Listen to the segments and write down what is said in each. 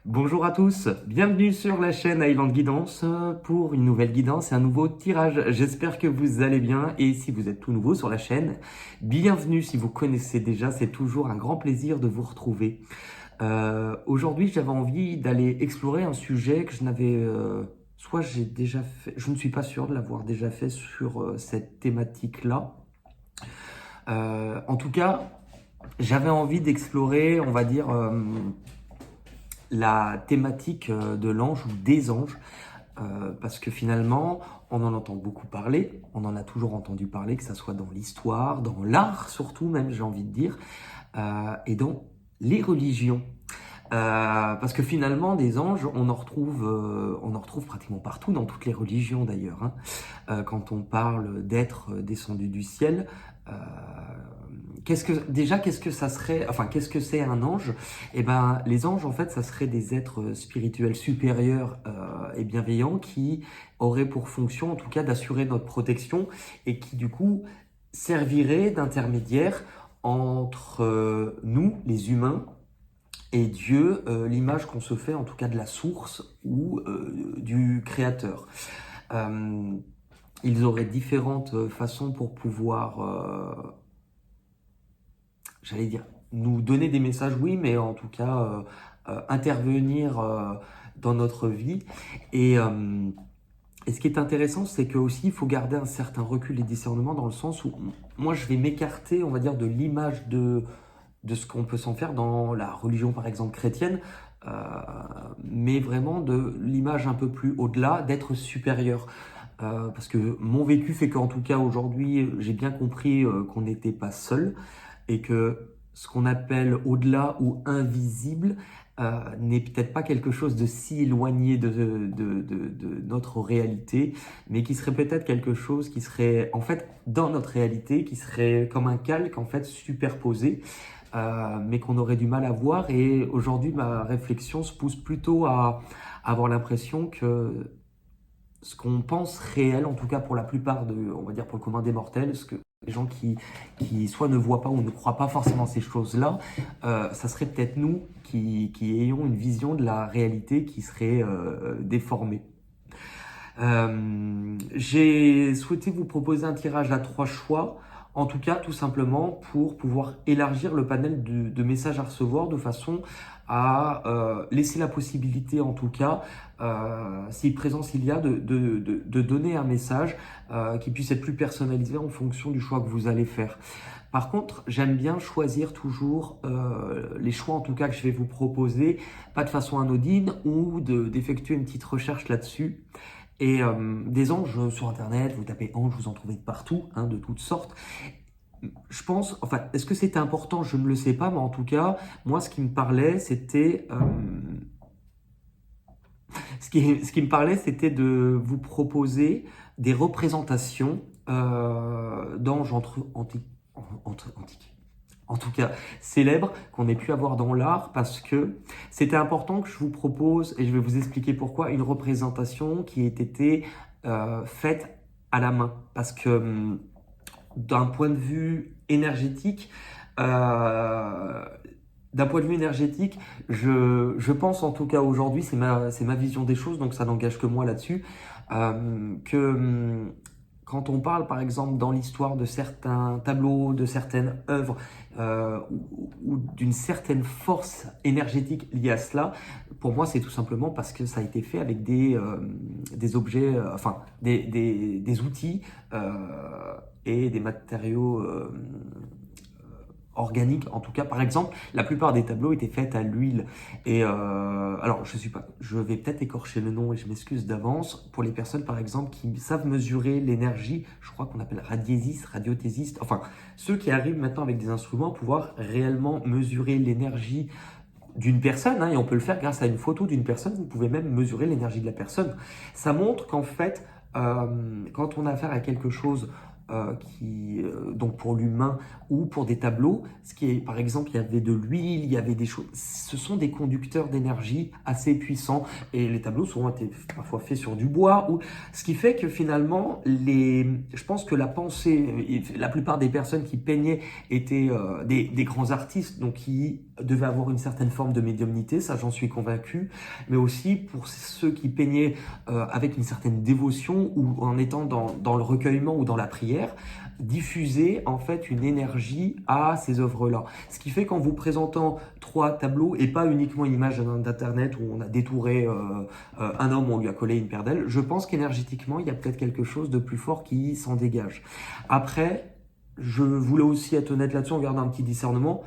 Bonjour à tous, bienvenue sur la chaîne Island Guidance pour une nouvelle guidance et un nouveau tirage. J'espère que vous allez bien et si vous êtes tout nouveau sur la chaîne, bienvenue. Si vous connaissez déjà, c'est toujours un grand plaisir de vous retrouver. Aujourd'hui, j'avais envie d'aller explorer un sujet que je n'avais... soit j'ai déjà fait, je ne suis pas sûr de l'avoir déjà fait sur cette thématique-là. En tout cas, j'avais envie d'explorer, on va dire... la thématique de l'ange ou des anges, parce que finalement, on en entend beaucoup parler, on en a toujours entendu parler, que ça soit dans l'histoire, dans l'art surtout même, j'ai envie de dire, et dans les religions. Parce que finalement, des anges, on en retrouve pratiquement partout, dans toutes les religions d'ailleurs. Hein. Quand on parle d'êtres descendus du ciel, euh, qu'est-ce que ça serait, enfin, qu'est-ce que c'est un ange? Eh ben, les anges, en fait, ça serait des êtres spirituels supérieurs et bienveillants qui auraient pour fonction, en tout cas, d'assurer notre protection et qui, du coup, serviraient d'intermédiaire entre nous, les humains, et Dieu, l'image qu'on se fait, en tout cas, de la source ou du créateur. Euh, Ils auraient différentes façons pour pouvoir j'allais dire, nous donner des messages, oui, mais en tout cas, intervenir dans notre vie. Et, euh, et ce qui est intéressant, c'est que aussi, il faut garder un certain recul et discernement dans le sens où moi, je vais m'écarter, on va dire, de l'image de ce qu'on peut s'en faire dans la religion, par exemple, chrétienne, euh, mais vraiment de l'image un peu plus au-delà, d'être supérieur. Parce que mon vécu fait qu'en tout cas, aujourd'hui, j'ai bien compris qu'on n'était pas seul et que ce qu'on appelle au-delà ou invisible n'est peut-être pas quelque chose de si éloigné de notre réalité, mais qui serait peut-être quelque chose qui serait en fait dans notre réalité, qui serait comme un calque en fait superposé, mais qu'on aurait du mal à voir. Et aujourd'hui, ma réflexion se pousse plutôt à avoir l'impression que ce qu'on pense réel, en tout cas pour la plupart de, on va dire pour le commun des mortels, ce que les gens qui soit ne voient pas ou ne croient pas forcément ces choses-là, ça serait peut-être nous qui ayons une vision de la réalité qui serait déformée. J'ai souhaité vous proposer un tirage à 3 choix, en tout cas tout simplement pour pouvoir élargir le panel de messages à recevoir de façon à laisser la possibilité en tout cas, si présence il y a, de donner un message qui puisse être plus personnalisé en fonction du choix que vous allez faire. Par contre, j'aime bien choisir toujours les choix en tout cas que je vais vous proposer, pas de façon anodine ou d'effectuer une petite recherche là-dessus. Et des anges sur Internet, vous tapez ange, vous en trouvez de partout, hein, de toutes sortes. Je pense, enfin, est-ce que c'était important? Je ne le sais pas, mais en tout cas, moi, ce qui me parlait, c'était ce qui me parlait, c'était de vous proposer des représentations d'anges antiques. En tout cas, célèbres qu'on ait pu avoir dans l'art parce que c'était important que je vous propose, et je vais vous expliquer pourquoi, une représentation qui ait été faite à la main. Parce que d'un point de vue énergétique, euh, je pense en tout cas aujourd'hui, c'est ma vision des choses, donc ça n'engage que moi là-dessus, que quand on parle par exemple dans l'histoire de certains tableaux, de certaines œuvres, ou d'une certaine force énergétique liée à cela, pour moi c'est tout simplement parce que ça a été fait avec des objets, enfin des outils et des matériaux organique. En tout cas, par exemple, la plupart des tableaux étaient faits à l'huile. Et alors, je vais peut-être écorcher le nom et je m'excuse d'avance pour les personnes, par exemple, qui savent mesurer l'énergie. Je crois qu'on appelle radiotésiste. Enfin, ceux qui arrivent maintenant avec des instruments à pouvoir réellement mesurer l'énergie d'une personne, hein, et on peut le faire grâce à une photo d'une personne. Vous pouvez même mesurer l'énergie de la personne. Ça montre qu'en fait, quand on a affaire à quelque chose donc pour l'humain ou pour des tableaux, ce qui est, par exemple, il y avait de l'huile, il y avait des choses. Ce sont des conducteurs d'énergie assez puissants et les tableaux souvent étaient parfois faits sur du bois, ce qui fait que finalement, je pense que la pensée, la plupart des personnes qui peignaient étaient des grands artistes, donc qui devaient avoir une certaine forme de médiumnité, ça j'en suis convaincu, mais aussi pour ceux qui peignaient avec une certaine dévotion ou en étant dans le recueillement ou dans la prière, diffuser en fait une énergie à ces œuvres-là. Ce qui fait qu'en vous présentant 3 tableaux et pas uniquement une image d'internet où on a détouré un homme, on lui a collé une paire d'ailes, je pense qu'énergétiquement il y a peut-être quelque chose de plus fort qui s'en dégage. Après, je voulais aussi être honnête là-dessus en gardant un petit discernement.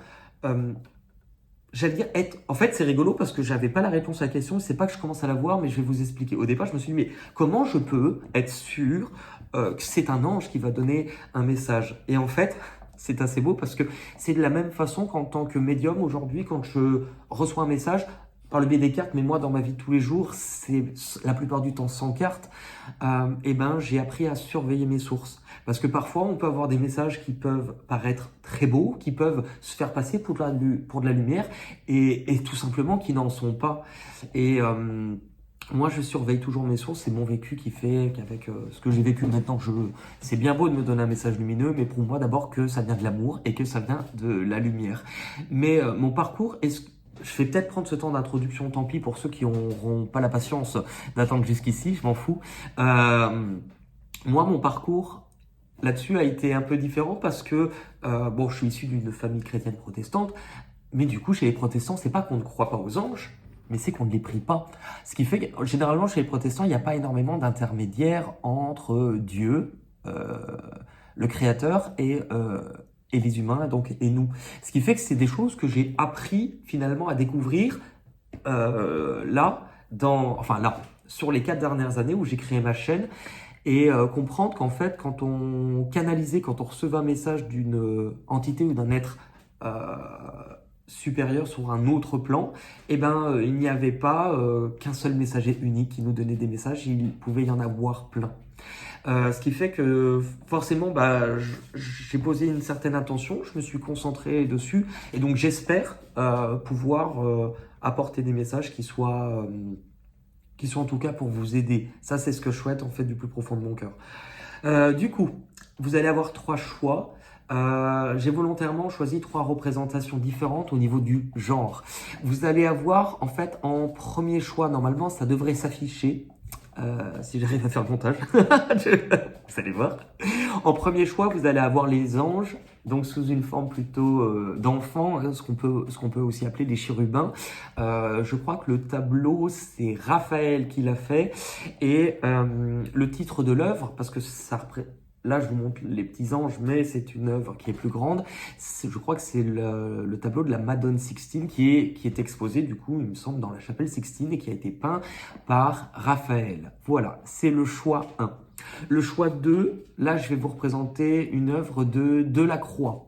J'allais dire être. En fait, c'est rigolo parce que j'avais pas la réponse à la question. C'est pas que je commence à la voir, mais je vais vous expliquer. Au départ, je me suis dit, mais comment je peux être sûr que c'est un ange qui va donner un message? Et en fait, c'est assez beau parce que c'est de la même façon qu'en tant que médium aujourd'hui, quand je reçois un message par le biais des cartes, mais moi dans ma vie de tous les jours, c'est la plupart du temps sans carte, et ben j'ai appris à surveiller mes sources. Parce que parfois on peut avoir des messages qui peuvent paraître très beaux, qui peuvent se faire passer pour de la lumière, et tout simplement qui n'en sont pas. Et moi, je surveille toujours mes sources, c'est mon vécu qui fait qu'avec ce que j'ai vécu maintenant, c'est bien beau de me donner un message lumineux, mais pour moi d'abord que ça vient de l'amour et que ça vient de la lumière. Mais mon parcours, je vais peut-être prendre ce temps d'introduction, tant pis pour ceux qui n'auront pas la patience d'attendre jusqu'ici, je m'en fous. Moi, mon parcours là-dessus a été un peu différent parce que, bon, je suis issu d'une famille chrétienne protestante, mais du coup, chez les protestants, c'est pas qu'on ne croit pas aux anges, mais c'est qu'on ne les prie pas. Ce qui fait que, généralement, chez les protestants, il n'y a pas énormément d'intermédiaires entre Dieu, le Créateur, et les humains, donc, et nous. Ce qui fait que c'est des choses que j'ai appris, finalement, à découvrir là, sur les 4 dernières années où j'ai créé ma chaîne, et comprendre qu'en fait, quand on recevait un message d'une entité ou d'un être supérieur sur un autre plan, il n'y avait pas qu'un seul messager unique qui nous donnait des messages, il pouvait y en avoir plein. Ce qui fait que forcément, j'ai posé une certaine intention, je me suis concentré dessus, et donc j'espère pouvoir apporter des messages qui soient en tout cas pour vous aider. Ça, c'est ce que je souhaite en fait du plus profond de mon cœur. Du coup, vous allez avoir 3 choix. J'ai volontairement choisi 3 représentations différentes au niveau du genre. Vous allez avoir en fait en premier choix, normalement ça devrait s'afficher. Si j'arrive à faire le montage, vous allez voir. En premier choix, vous allez avoir les anges, donc sous une forme plutôt d'enfant, ce qu'on peut aussi appeler les chérubins. Je crois que le tableau, c'est Raphaël qui l'a fait. Et le titre de l'œuvre, parce que là, je vous montre les petits anges, mais c'est une œuvre qui est plus grande. Je crois que c'est le tableau de la Madone Sixtine qui est exposé, du coup, il me semble, dans la chapelle Sixtine et qui a été peint par Raphaël. Voilà, c'est le choix 1. Le choix 2, là, je vais vous représenter une œuvre de Delacroix.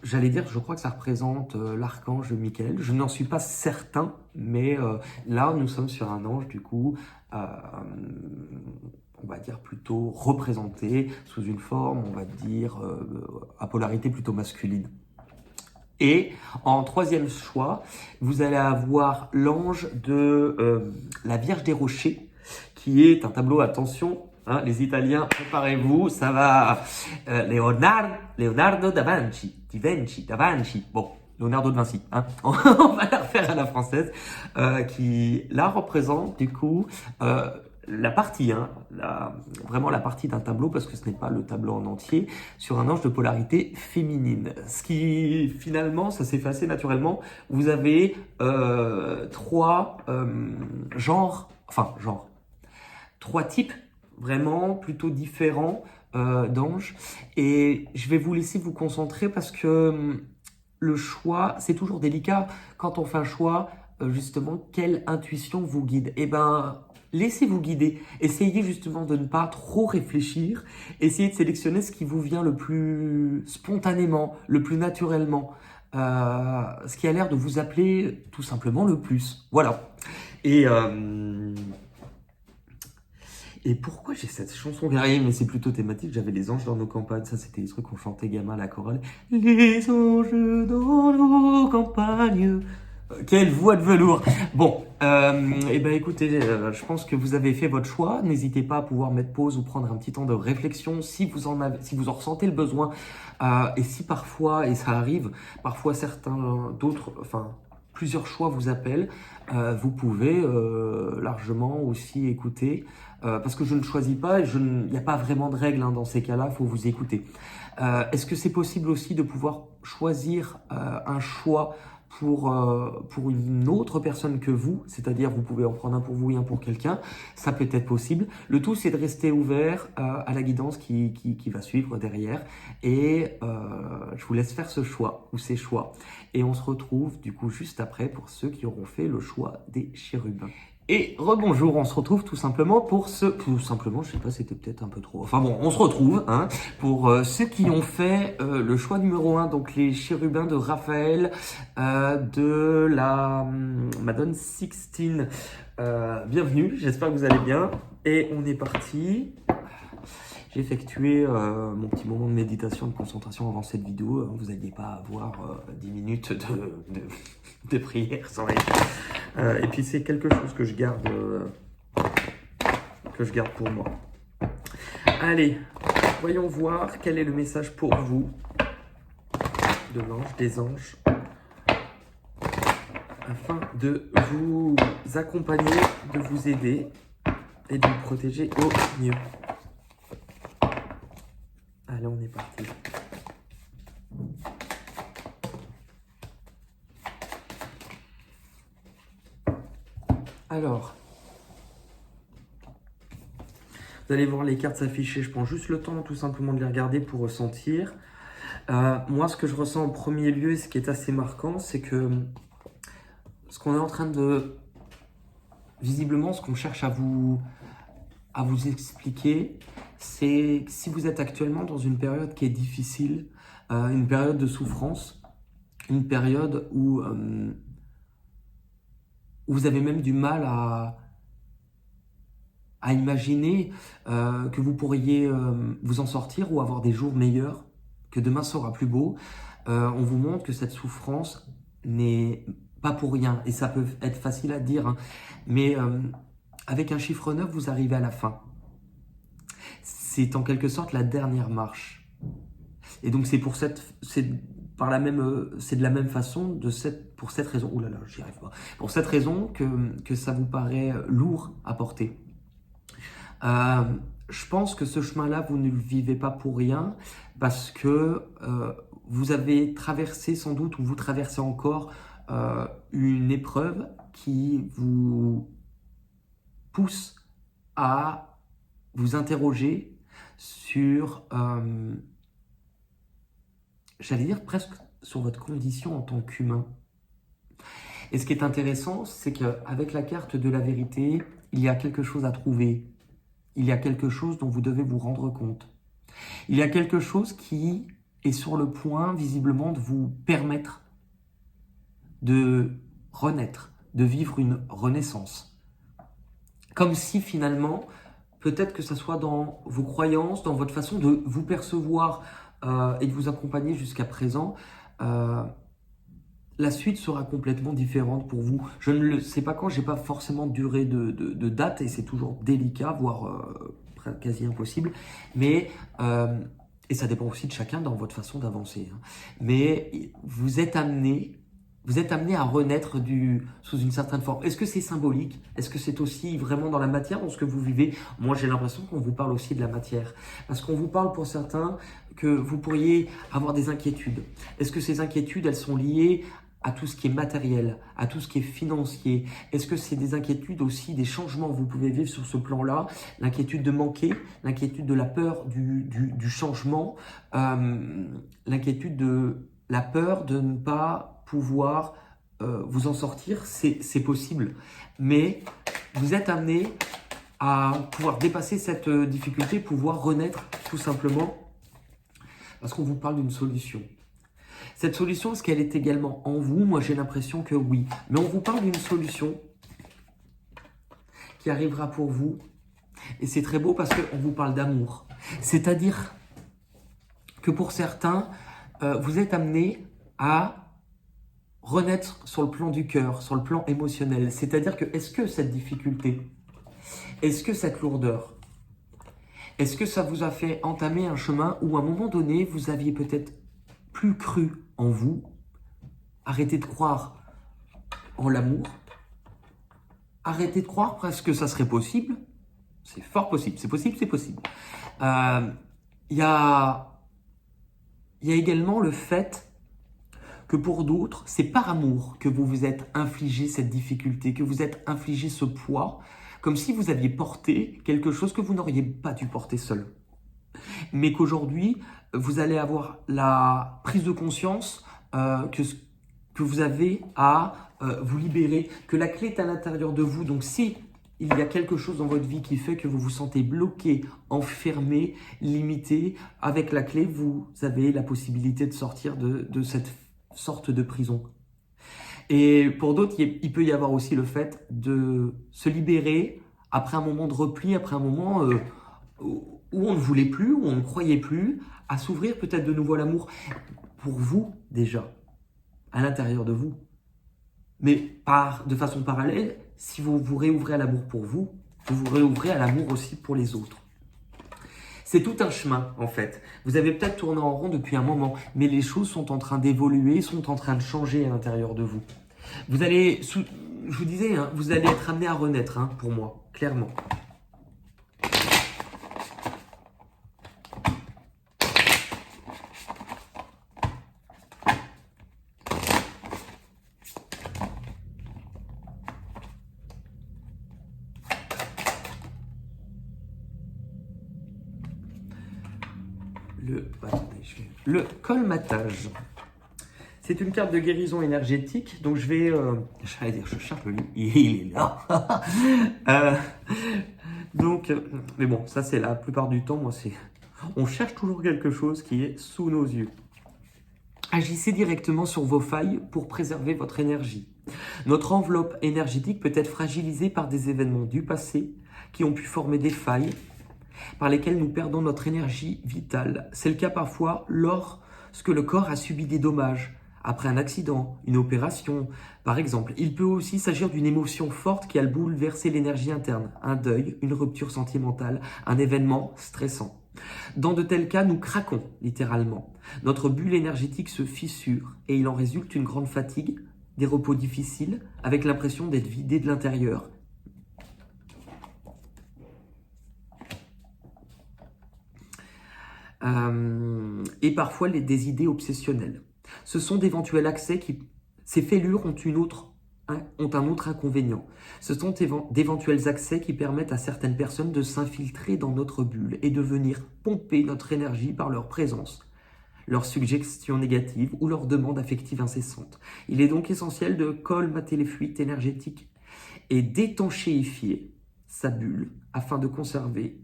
J'allais dire, je crois que ça représente l'archange Michael. Je n'en suis pas certain, mais là, nous sommes sur un ange, du coup, on va dire plutôt représenté sous une forme, on va dire, à polarité plutôt masculine. Et en troisième choix, vous allez avoir l'ange de la Vierge des Rochers, qui est un tableau, attention, hein, les Italiens, préparez-vous, ça va, Leonardo da Vinci, bon, Leonardo da Vinci, hein, on va la refaire à la française, qui là représente du coup la partie, hein, vraiment la partie d'un tableau, parce que ce n'est pas le tableau en entier, sur un ange de polarité féminine. Ce qui, finalement, ça s'est fait assez naturellement. Vous avez 3 3 types vraiment plutôt différents d'anges. Et je vais vous laisser vous concentrer parce que le choix, c'est toujours délicat. Quand on fait un choix, justement, quelle intuition vous guide? Laissez-vous guider. Essayez justement de ne pas trop réfléchir. Essayez de sélectionner ce qui vous vient le plus spontanément, le plus naturellement. Ce qui a l'air de vous appeler tout simplement le plus. Voilà. Et pourquoi j'ai cette chanson guerrier? Mais c'est plutôt thématique, j'avais les anges dans nos campagnes, ça c'était les trucs qu'on chantait gamin à la chorale. Les anges dans nos campagnes. Quelle voix de velours! Bon, et ben écoutez, je pense que vous avez fait votre choix. N'hésitez pas à pouvoir mettre pause ou prendre un petit temps de réflexion si vous en avez, si vous en ressentez le besoin. Et si parfois, et ça arrive, parfois certains d'autres, enfin plusieurs choix vous appellent, vous pouvez largement aussi écouter. Parce que je ne choisis pas, il n'y a pas vraiment de règles hein, dans ces cas-là, il faut vous écouter. Est-ce que c'est possible aussi de pouvoir choisir un choix pour une autre personne que vous, c'est-à-dire vous pouvez en prendre un pour vous et un pour quelqu'un, ça peut être possible. Le tout, c'est de rester ouvert à la guidance qui va suivre derrière. Et je vous laisse faire ce choix ou ces choix. Et on se retrouve du coup juste après pour ceux qui auront fait le choix des chérubins. Et rebonjour, on se retrouve tout simplement pour ceux... Tout simplement, je sais pas, c'était peut-être un peu trop... Enfin bon, on se retrouve hein, pour ceux qui ont fait le choix numéro 1, donc les chérubins de Raphaël de la Madone Sixtine. Bienvenue, j'espère que vous allez bien. Et on est parti. J'ai effectué mon petit moment de méditation, de concentration avant cette vidéo. Vous n'alliez pas avoir 10 minutes de prière sans rien. Et puis c'est quelque chose que je garde pour moi. Allez, voyons voir quel est le message pour vous de l'ange, des anges, afin de vous accompagner, de vous aider et de vous protéger au mieux. Allez, on est parti. Alors, vous allez voir les cartes s'afficher. Je prends juste le temps tout simplement de les regarder pour ressentir. Moi, ce que je ressens en premier lieu, ce qui est assez marquant, c'est que ce qu'on est en train de... Visiblement, ce qu'on cherche à vous expliquer, c'est si vous êtes actuellement dans une période qui est difficile, une période de souffrance, une période où vous avez même du mal à imaginer que vous pourriez vous en sortir ou avoir des jours meilleurs, que demain sera plus beau. On vous montre que cette souffrance n'est pas pour rien. Et ça peut être facile à dire, hein, mais avec un chiffre 9, vous arrivez à la fin. C'est en quelque sorte la dernière marche. Et donc c'est de la même façon, pour cette raison, oh là là, j'y arrive pas, pour cette raison que ça vous paraît lourd à porter. Je pense que ce chemin-là, vous ne le vivez pas pour rien, parce que vous avez traversé sans doute, ou vous traversez encore une épreuve qui vous pousse à vous interroger sur, j'allais dire presque sur votre condition en tant qu'humain. Et ce qui est intéressant, c'est qu'avec la carte de la vérité, il y a quelque chose à trouver. Il y a quelque chose dont vous devez vous rendre compte. Il y a quelque chose qui est sur le point, visiblement, de vous permettre de renaître, de vivre une renaissance. Comme si finalement, peut-être que ça soit dans vos croyances, dans votre façon de vous percevoir et de vous accompagner jusqu'à présent, la suite sera complètement différente pour vous. Je ne le sais pas quand, j'ai pas forcément de durée de date et c'est toujours délicat, voire quasi impossible. Mais et ça dépend aussi de chacun dans votre façon d'avancer. Hein. Mais vous êtes amené à renaître sous une certaine forme. Est-ce que c'est symbolique? Est-ce que c'est aussi vraiment dans la matière, dans ce que vous vivez? Moi, j'ai l'impression qu'on vous parle aussi de la matière. Parce qu'on vous parle pour certains que vous pourriez avoir des inquiétudes. Est-ce que ces inquiétudes, elles sont liées à tout ce qui est matériel, à tout ce qui est financier? Est-ce que c'est des inquiétudes aussi, des changements que vous pouvez vivre sur ce plan-là? L'inquiétude de manquer, l'inquiétude de la peur du changement, l'inquiétude de la peur de ne pas pouvoir vous en sortir, c'est possible. Mais vous êtes amené à pouvoir dépasser cette difficulté, pouvoir renaître tout simplement parce qu'on vous parle d'une solution. Cette solution, est-ce qu'elle est également en vous? Moi, j'ai l'impression que oui. Mais on vous parle d'une solution qui arrivera pour vous Et c'est très beau parce qu'on vous parle d'amour. C'est-à-dire que pour certains, vous êtes amenés à renaître sur le plan du cœur, sur le plan émotionnel. C'est-à-dire que est-ce que cette difficulté, est-ce que cette lourdeur, est-ce que ça vous a fait entamer un chemin où à un moment donné, vous aviez peut-être plus cru en vous, arrêtez de croire en l'amour, arrêtez de croire presque que ça serait possible, c'est fort possible, c'est possible, c'est possible. Il y a également le fait que pour d'autres, c'est par amour que vous vous êtes infligé cette difficulté, que vous êtes infligé ce poids, comme si vous aviez porté quelque chose que vous n'auriez pas dû porter seul. Mais qu'aujourd'hui, vous allez avoir la prise de conscience que vous avez à vous libérer, que la clé est à l'intérieur de vous. Donc si il y a quelque chose dans votre vie qui fait que vous vous sentez bloqué, enfermé, limité, avec la clé, vous avez la possibilité de sortir de cette sorte de prison. Et pour d'autres, il peut y avoir aussi le fait de se libérer après un moment de repli, après un moment où on ne voulait plus, où on ne croyait plus, à s'ouvrir peut-être de nouveau à l'amour. Pour vous, déjà, à l'intérieur de vous. Mais de façon parallèle, si vous vous réouvrez à l'amour pour vous, vous vous réouvrez à l'amour aussi pour les autres. C'est tout un chemin, en fait. Vous avez peut-être tourné en rond depuis un moment, mais les choses sont en train d'évoluer, sont en train de changer à l'intérieur de vous. Vous allez, je vous disais, hein, vous allez être amené à renaître, hein, pour moi, clairement. Le colmatage. C'est une carte de guérison énergétique, donc je cherche le livre, il est là. Mais bon, ça c'est la plupart du temps, on cherche toujours quelque chose qui est sous nos yeux. Agissez directement sur vos failles pour préserver votre énergie. Notre enveloppe énergétique peut être fragilisée par des événements du passé qui ont pu former des failles par lesquelles nous perdons notre énergie vitale. C'est le cas parfois lorsque le corps a subi des dommages, après un accident, une opération, par exemple. Il peut aussi s'agir d'une émotion forte qui a bouleversé l'énergie interne, un deuil, une rupture sentimentale, un événement stressant. Dans de tels cas, nous craquons, littéralement. Notre bulle énergétique se fissure et il en résulte une grande fatigue, des repos difficiles, avec l'impression d'être vidé de l'intérieur. Et parfois des idées obsessionnelles. Ce sont d'éventuels accès ces fêlures ont un autre inconvénient. Ce sont d'éventuels accès qui permettent à certaines personnes de s'infiltrer dans notre bulle et de venir pomper notre énergie par leur présence, leurs suggestions négatives ou leurs demandes affectives incessantes. Il est donc essentiel de colmater les fuites énergétiques et d'étanchéifier sa bulle afin de conserver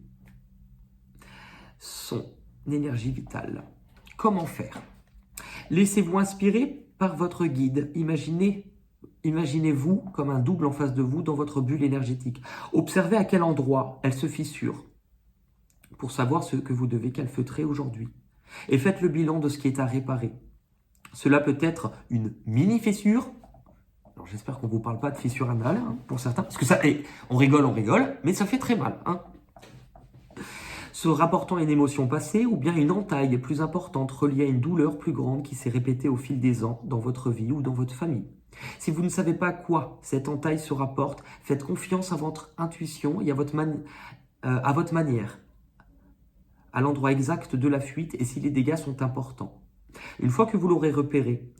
son énergie vitale. Comment faire? Laissez-vous inspirer par votre guide. Imaginez-vous comme un double en face de vous dans votre bulle énergétique. Observez à quel endroit elle se fissure pour savoir ce que vous devez calfeutrer aujourd'hui. Et faites le bilan de ce qui est à réparer. Cela peut être une mini fissure. Alors j'espère qu'on ne vous parle pas de fissure anale, hein, pour certains, parce que ça, on rigole, mais ça fait très mal, hein. Se rapportant à une émotion passée ou bien une entaille plus importante reliée à une douleur plus grande qui s'est répétée au fil des ans dans votre vie ou dans votre famille. Si vous ne savez pas à quoi cette entaille se rapporte, faites confiance à votre intuition et à votre manière, à l'endroit exact de la fuite et si les dégâts sont importants. Une fois que vous l'aurez repéré,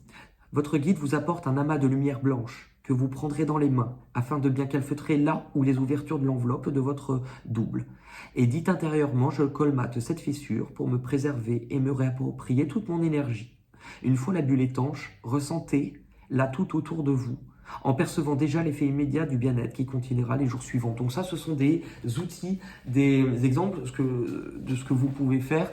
votre guide vous apporte un amas de lumière blanche que vous prendrez dans les mains afin de bien calfeutrer là où les ouvertures de l'enveloppe de votre double. Et dites intérieurement, je colmate cette fissure pour me préserver et me réapproprier toute mon énergie. Une fois la bulle étanche, ressentez-la tout autour de vous, en percevant déjà l'effet immédiat du bien-être qui continuera les jours suivants. Donc ça, ce sont des outils, des exemples de ce que vous pouvez faire.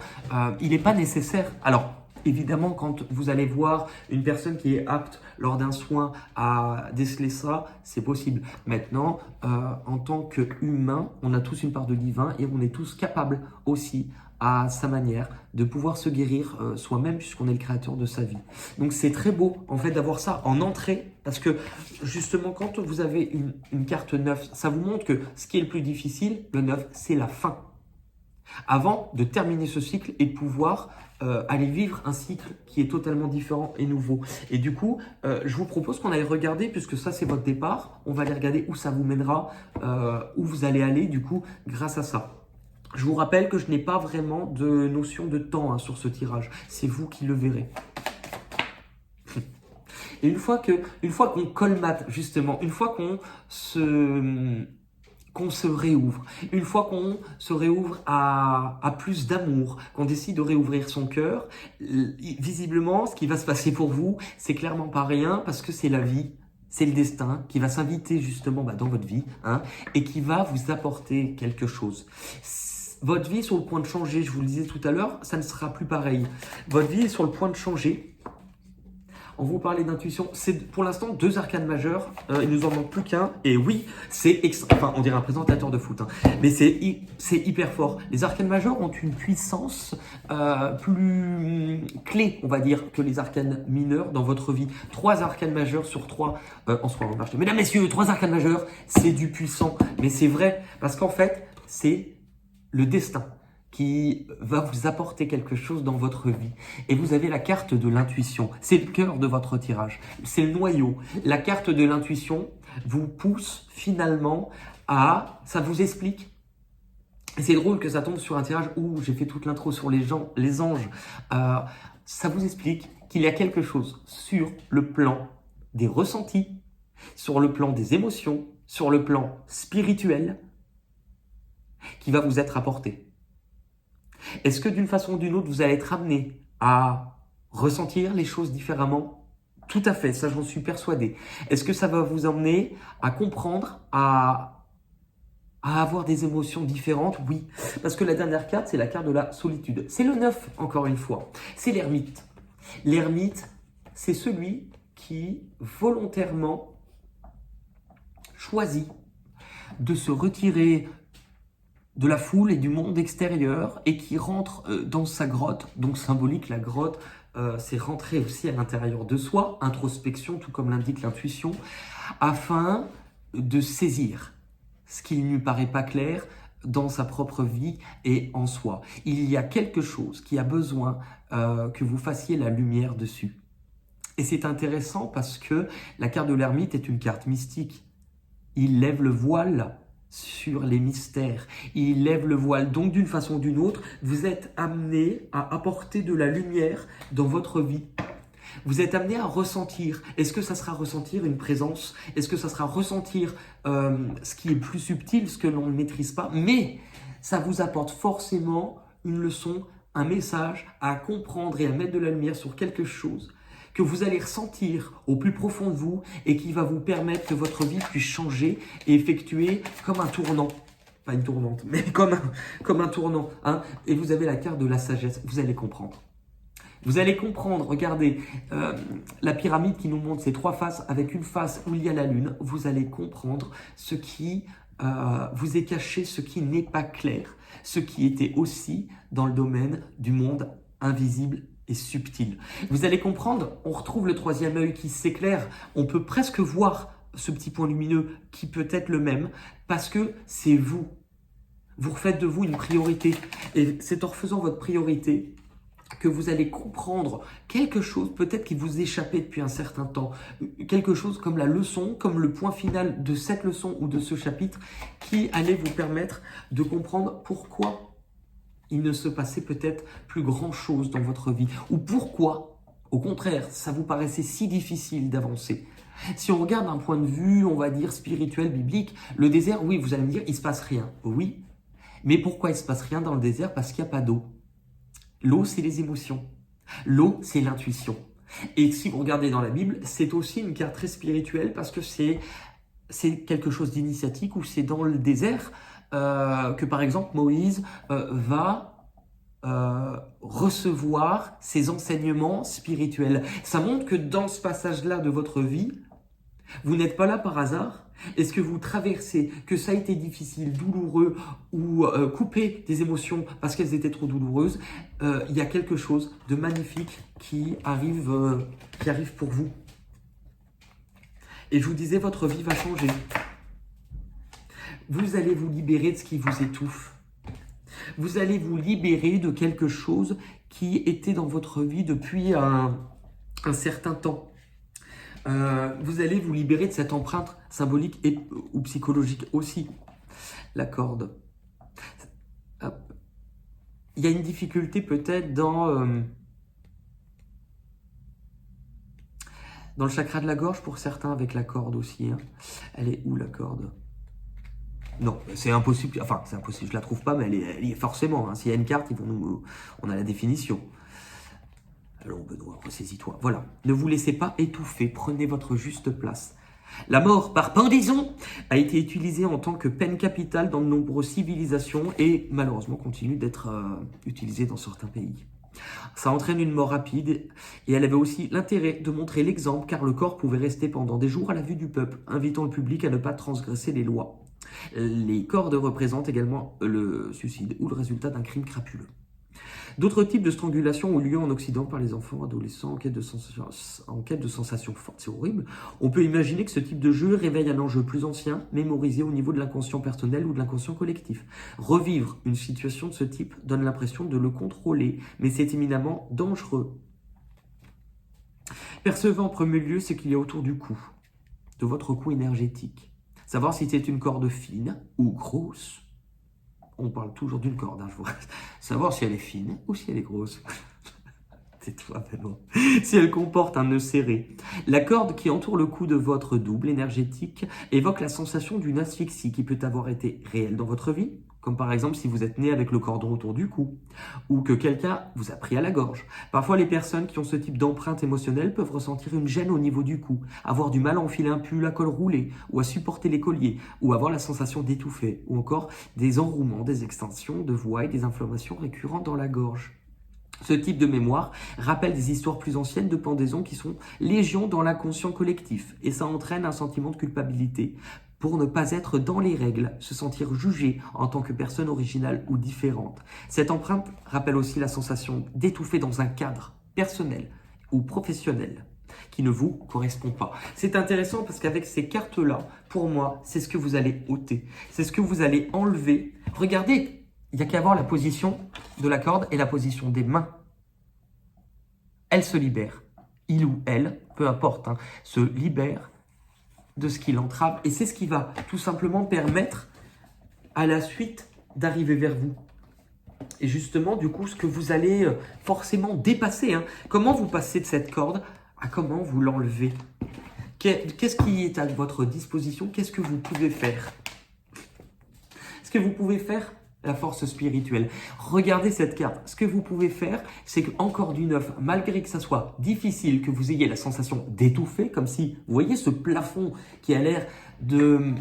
Il n'est pas nécessaire. Alors, Évidemment, quand vous allez voir une personne qui est apte lors d'un soin à déceler ça, c'est possible. Maintenant, en tant qu'humain, on a tous une part de divin et on est tous capables aussi, à sa manière, de pouvoir se guérir soi-même puisqu'on est le créateur de sa vie. Donc c'est très beau en fait d'avoir ça en entrée parce que justement quand vous avez une carte 9, ça vous montre que ce qui est le plus difficile, le 9, c'est la fin. Avant de terminer ce cycle et de pouvoir aller vivre un cycle qui est totalement différent et nouveau. Et du coup, je vous propose qu'on aille regarder, puisque ça c'est votre départ, on va aller regarder où ça vous mènera, où vous allez aller du coup grâce à ça. Je vous rappelle que je n'ai pas vraiment de notion de temps sur ce tirage, c'est vous qui le verrez. Et une fois qu'on colmate justement, une fois qu'on se réouvre, une fois qu'on se réouvre à plus d'amour, qu'on décide de réouvrir son cœur, visiblement, ce qui va se passer pour vous, c'est clairement pas rien parce que c'est la vie, c'est le destin qui va s'inviter justement dans votre vie et qui va vous apporter quelque chose. Votre vie est sur le point de changer, je vous le disais tout à l'heure, ça ne sera plus pareil. Votre vie est sur le point de changer. On vous parlait d'intuition, c'est pour l'instant 2 arcanes majeures, il nous en manque plus qu'un, et oui, on dirait un présentateur de foot, mais c'est hyper fort. Les arcanes majeures ont une puissance plus clé, on va dire, que les arcanes mineures dans votre vie. 3 arcanes majeures sur 3 en soi. Mesdames, messieurs, 3 arcanes majeures, c'est du puissant, mais c'est vrai, parce qu'en fait, c'est le destin qui va vous apporter quelque chose dans votre vie. Et vous avez la carte de l'intuition. C'est le cœur de votre tirage. C'est le noyau. La carte de l'intuition vous pousse finalement ça vous explique. Et c'est drôle que ça tombe sur un tirage où j'ai fait toute l'intro sur les anges. Ça vous explique qu'il y a quelque chose sur le plan des ressentis, sur le plan des émotions, sur le plan spirituel, qui va vous être apporté. Est-ce que d'une façon ou d'une autre, vous allez être amené à ressentir les choses différemment? Tout à fait, ça j'en suis persuadé. Est-ce que ça va vous emmener à comprendre, à avoir des émotions différentes? Oui, parce que la dernière carte, c'est la carte de la solitude. C'est le 9, encore une fois. C'est l'ermite. L'ermite, c'est celui qui volontairement choisit de se retirer de la foule et du monde extérieur et qui rentre dans sa grotte. Donc symbolique, la grotte, c'est rentrer aussi à l'intérieur de soi, introspection, tout comme l'indique l'intuition, afin de saisir ce qui ne lui paraît pas clair dans sa propre vie et en soi. Il y a quelque chose qui a besoin que vous fassiez la lumière dessus. Et c'est intéressant parce que la carte de l'ermite est une carte mystique. Il lève le voile sur les mystères. Il lève le voile. Donc, d'une façon ou d'une autre, vous êtes amené à apporter de la lumière dans votre vie. Vous êtes amené à ressentir. Est-ce que ça sera ressentir une présence? Est-ce que ça sera ressentir ce qui est plus subtil, ce que l'on ne maîtrise pas? Mais ça vous apporte forcément une leçon, un message à comprendre et à mettre de la lumière sur quelque chose que vous allez ressentir au plus profond de vous et qui va vous permettre que votre vie puisse changer et effectuer comme un tournant. Pas une tournante, mais comme un tournant. Et vous avez la carte de la sagesse, vous allez comprendre. Vous allez comprendre, regardez, la pyramide qui nous montre ces 3 faces avec une face où il y a la lune. Vous allez comprendre ce qui vous est caché, ce qui n'est pas clair, ce qui était aussi dans le domaine du monde invisible et subtil. Vous allez comprendre, on retrouve le 3e œil qui s'éclaire. On peut presque voir ce petit point lumineux qui peut être le même parce que c'est vous. Vous refaites de vous une priorité. Et c'est en refaisant votre priorité que vous allez comprendre quelque chose peut-être qui vous échappait depuis un certain temps. Quelque chose comme la leçon, comme le point final de cette leçon ou de ce chapitre qui allait vous permettre de comprendre pourquoi il ne se passait peut-être plus grand-chose dans votre vie. Ou pourquoi, au contraire, ça vous paraissait si difficile d'avancer. Si on regarde d'un point de vue, on va dire, spirituel, biblique, le désert, oui, vous allez me dire, il ne se passe rien. Oui, mais pourquoi il ne se passe rien dans le désert? Parce qu'il n'y a pas d'eau. L'eau, c'est les émotions. L'eau, c'est l'intuition. Et si vous regardez dans la Bible, c'est aussi une carte très spirituelle parce que c'est quelque chose d'initiatique où c'est dans le désert que par exemple Moïse va recevoir ces enseignements spirituels. Ça montre que dans ce passage-là de votre vie, vous n'êtes pas là par hasard. Est-ce que vous traversez, que ça a été difficile, douloureux ou coupé des émotions parce qu'elles étaient trop douloureuses, il y a quelque chose de magnifique qui arrive pour vous. Et je vous disais, votre vie va changer. Vous allez vous libérer de ce qui vous étouffe. Vous allez vous libérer de quelque chose qui était dans votre vie depuis un certain temps. Vous allez vous libérer de cette empreinte symbolique ou psychologique aussi. La corde. Il y a une difficulté peut-être dans le chakra de la gorge pour certains avec la corde aussi. Hein. Elle est où la corde? Non, c'est impossible. Enfin, c'est impossible. Je la trouve pas, mais elle y est forcément. Hein. S'il y a une carte, on a la définition. Allons, Benoît, ressaisis-toi. Voilà. Ne vous laissez pas étouffer. Prenez votre juste place. La mort par pendaison a été utilisée en tant que peine capitale dans de nombreuses civilisations et malheureusement continue d'être utilisée dans certains pays. Ça entraîne une mort rapide et elle avait aussi l'intérêt de montrer l'exemple car le corps pouvait rester pendant des jours à la vue du peuple, invitant le public à ne pas transgresser les lois. Les cordes représentent également le suicide ou le résultat d'un crime crapuleux. D'autres types de strangulation ont lieu en Occident par les enfants, adolescents en quête de sensations fortes. C'est horrible. On peut imaginer que ce type de jeu réveille un enjeu plus ancien, mémorisé au niveau de l'inconscient personnel ou de l'inconscient collectif. Revivre une situation de ce type donne l'impression de le contrôler, mais c'est éminemment dangereux. Percevez en premier lieu ce qu'il y a autour du cou, de votre cou énergétique. Savoir si c'est une corde fine ou grosse. On parle toujours d'une corde, hein, je vous reste. Savoir si elle est fine ou si elle est grosse. C'est toi, Benoît. Si elle comporte un nœud serré. La corde qui entoure le cou de votre double énergétique évoque la sensation d'une asphyxie qui peut avoir été réelle dans votre vie, comme par exemple si vous êtes né avec le cordon autour du cou, ou que quelqu'un vous a pris à la gorge. Parfois, les personnes qui ont ce type d'empreinte émotionnelle peuvent ressentir une gêne au niveau du cou, avoir du mal à enfiler un pull à col roulé, ou à supporter les colliers, ou avoir la sensation d'étouffer, ou encore des enrouements, des extensions de voix et des inflammations récurrentes dans la gorge. Ce type de mémoire rappelle des histoires plus anciennes de pendaison qui sont légion dans l'inconscient collectif et ça entraîne un sentiment de culpabilité pour ne pas être dans les règles, se sentir jugé en tant que personne originale ou différente. Cette empreinte rappelle aussi la sensation d'étouffer dans un cadre personnel ou professionnel qui ne vous correspond pas. C'est intéressant parce qu'avec ces cartes-là, pour moi, c'est ce que vous allez ôter, c'est ce que vous allez enlever. Regardez, il n'y a qu'à voir la position de la corde et la position des mains. Elle se libère. Il ou elle, peu importe, hein, se libère de ce qui l'entrave. Et c'est ce qui va tout simplement permettre à la suite d'arriver vers vous. Et justement, du coup, ce que vous allez forcément dépasser. Hein. Comment vous passez de cette corde à comment vous l'enlevez? Qu'est-ce qui est à votre disposition? Qu'est-ce que vous pouvez faire? Ce que vous pouvez faire, la force spirituelle. Regardez cette carte. Ce que vous pouvez faire, c'est qu'encore du neuf, malgré que ça soit difficile, que vous ayez la sensation d'étouffer, comme si, vous voyez ce plafond qui a l'air de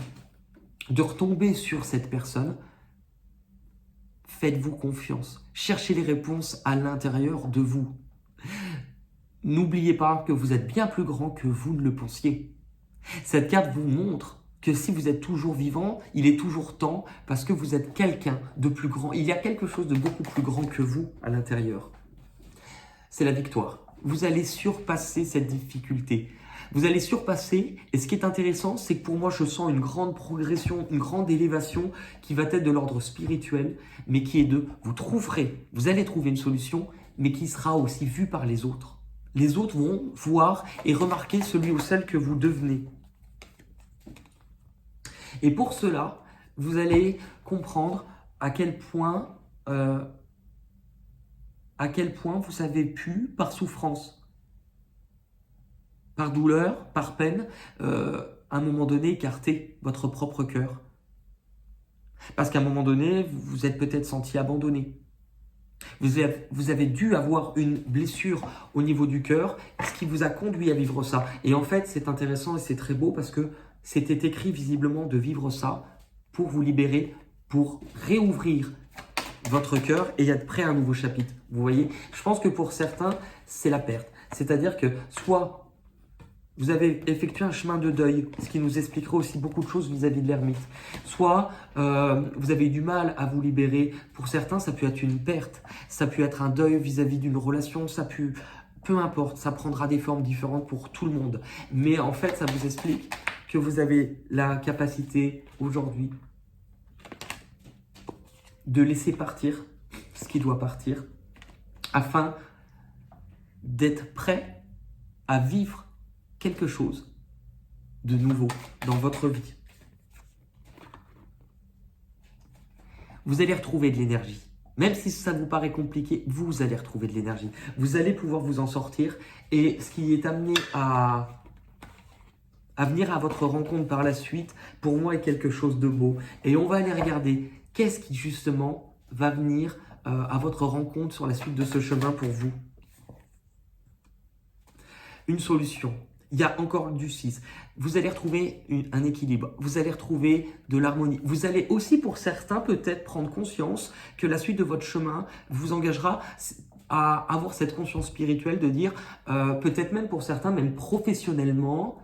retomber sur cette personne, faites-vous confiance. Cherchez les réponses à l'intérieur de vous. N'oubliez pas que vous êtes bien plus grand que vous ne le pensiez. Cette carte vous montre que si vous êtes toujours vivant, il est toujours temps parce que vous êtes quelqu'un de plus grand. Il y a quelque chose de beaucoup plus grand que vous à l'intérieur. C'est la victoire. Vous allez surpasser cette difficulté. Vous allez surpasser, et ce qui est intéressant, c'est que pour moi, je sens une grande progression, une grande élévation qui va être de l'ordre spirituel, mais qui est vous trouverez, vous allez trouver une solution, mais qui sera aussi vue par les autres. Les autres vont voir et remarquer celui ou celle que vous devenez. Et pour cela, vous allez comprendre à quel point vous avez pu, par souffrance, par douleur, par peine, à un moment donné, écarter votre propre cœur. Parce qu'à un moment donné, vous vous êtes peut-être senti abandonné. Vous avez dû avoir une blessure au niveau du cœur, ce qui vous a conduit à vivre ça. Et en fait, c'est intéressant et c'est très beau parce que c'était écrit visiblement de vivre ça pour vous libérer, pour réouvrir votre cœur et être prêt à un nouveau chapitre. Vous voyez, je pense que pour certains, c'est la perte. C'est-à-dire que soit vous avez effectué un chemin de deuil, ce qui nous expliquerait aussi beaucoup de choses vis-à-vis de l'ermite. Soit vous avez du mal à vous libérer. Pour certains, ça peut être une perte. Ça peut être un deuil vis-à-vis d'une relation. Ça peut, peu importe, ça prendra des formes différentes pour tout le monde. Mais en fait, ça vous explique que vous avez la capacité aujourd'hui de laisser partir ce qui doit partir afin d'être prêt à vivre quelque chose de nouveau dans votre vie. Vous allez retrouver de l'énergie. Même si ça vous paraît compliqué, vous allez retrouver de l'énergie. Vous allez pouvoir vous en sortir. Et ce qui est amené à venir à votre rencontre par la suite, pour moi, est quelque chose de beau. Et on va aller regarder qu'est-ce qui justement va venir à votre rencontre sur la suite de ce chemin pour vous. Une solution. Il y a encore du 6. Vous allez retrouver un équilibre. Vous allez retrouver de l'harmonie. Vous allez aussi, pour certains, peut-être prendre conscience que la suite de votre chemin vous engagera à avoir cette conscience spirituelle de dire, peut-être même pour certains, même professionnellement,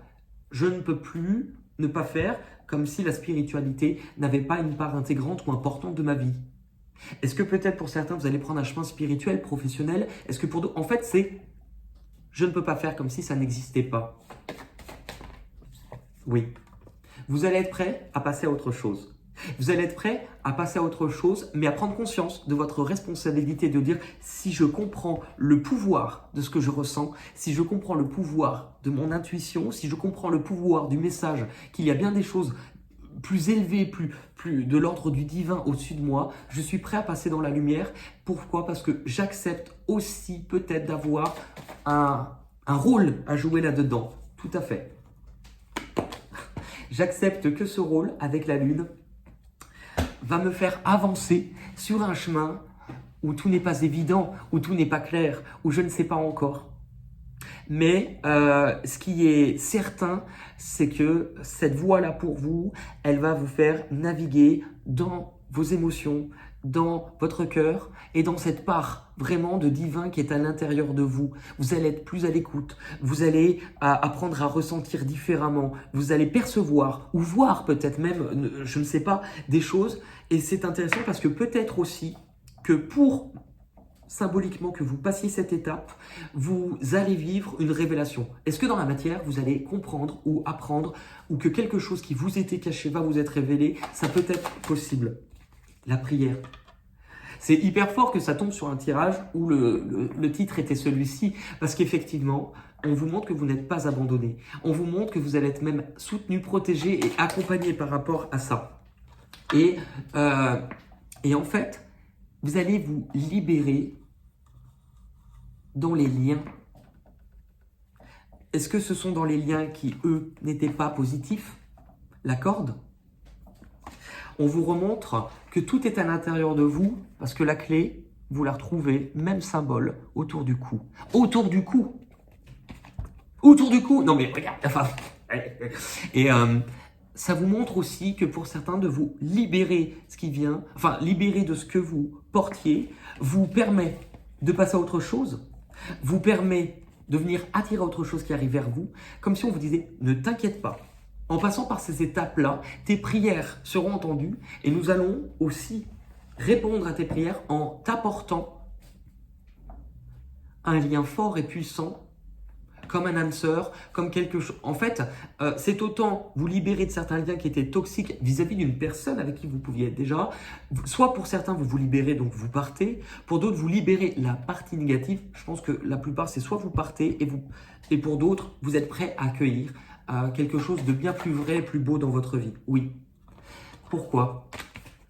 je ne peux plus ne pas faire comme si la spiritualité n'avait pas une part intégrante ou importante de ma vie. Est-ce que peut-être pour certains, vous allez prendre un chemin spirituel, professionnel? Est-ce que pour d'autres, en fait, c'est je ne peux pas faire comme si ça n'existait pas. Oui. Vous allez être prêt à passer à autre chose. Vous allez être prêt à passer à autre chose, mais à prendre conscience de votre responsabilité, de dire si je comprends le pouvoir de ce que je ressens, si je comprends le pouvoir de mon intuition, si je comprends le pouvoir du message, qu'il y a bien des choses plus élevées, plus de l'ordre du divin au-dessus de moi, je suis prêt à passer dans la lumière. Pourquoi? Parce que j'accepte aussi peut-être d'avoir un rôle à jouer là-dedans. Tout à fait. J'accepte que ce rôle, avec la lune, va me faire avancer sur un chemin où tout n'est pas évident, où tout n'est pas clair, où je ne sais pas encore. Mais ce qui est certain, c'est que cette voie-là pour vous, elle va vous faire naviguer dans vos émotions, dans votre cœur et dans cette part vraiment de divin qui est à l'intérieur de vous. Vous allez être plus à l'écoute, vous allez apprendre à ressentir différemment, vous allez percevoir ou voir peut-être même, je ne sais pas, des choses. Et c'est intéressant parce que peut-être aussi que pour symboliquement que vous passiez cette étape, vous allez vivre une révélation. Est-ce que dans la matière, vous allez comprendre ou apprendre ou que quelque chose qui vous était caché va vous être révélé? Ça peut être possible. La prière. C'est hyper fort que ça tombe sur un tirage où le titre était celui-ci, parce qu'effectivement, on vous montre que vous n'êtes pas abandonné. On vous montre que vous allez être même soutenu, protégé et accompagné par rapport à ça. Et en fait, vous allez vous libérer dans les liens. Est-ce que ce sont dans les liens qui, eux, n'étaient pas positifs? La corde? On vous remontre que tout est à l'intérieur de vous parce que la clé, vous la retrouvez, même symbole, autour du cou. Autour du cou. Autour du cou. Non mais regarde, enfin... Et ça vous montre aussi que pour certains, de vous libérer ce qui vient, enfin libérer de ce que vous portiez, vous permet de passer à autre chose, vous permet de venir attirer autre chose qui arrive vers vous, comme si on vous disait « ne t'inquiète pas ». En passant par ces étapes-là, tes prières seront entendues et nous allons aussi répondre à tes prières en t'apportant un lien fort et puissant, comme un âme sœur, comme quelque chose. En fait, c'est autant vous libérer de certains liens qui étaient toxiques vis-à-vis d'une personne avec qui vous pouviez être déjà. Soit pour certains, vous vous libérez, donc vous partez. Pour d'autres, vous libérez la partie négative. Je pense que la plupart, c'est soit vous partez et pour d'autres, vous êtes prêts à accueillir quelque chose de bien plus vrai et plus beau dans votre vie. Oui. Pourquoi?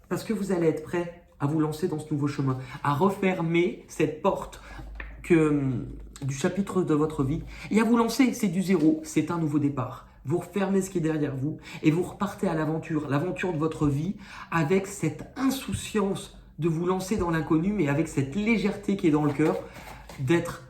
Parce que vous allez être prêts à vous lancer dans ce nouveau chemin, à refermer cette porte du chapitre de votre vie et à vous lancer. C'est du zéro, c'est un nouveau départ. Vous refermez ce qui est derrière vous et vous repartez à l'aventure de votre vie avec cette insouciance de vous lancer dans l'inconnu, mais avec cette légèreté qui est dans le cœur, d'être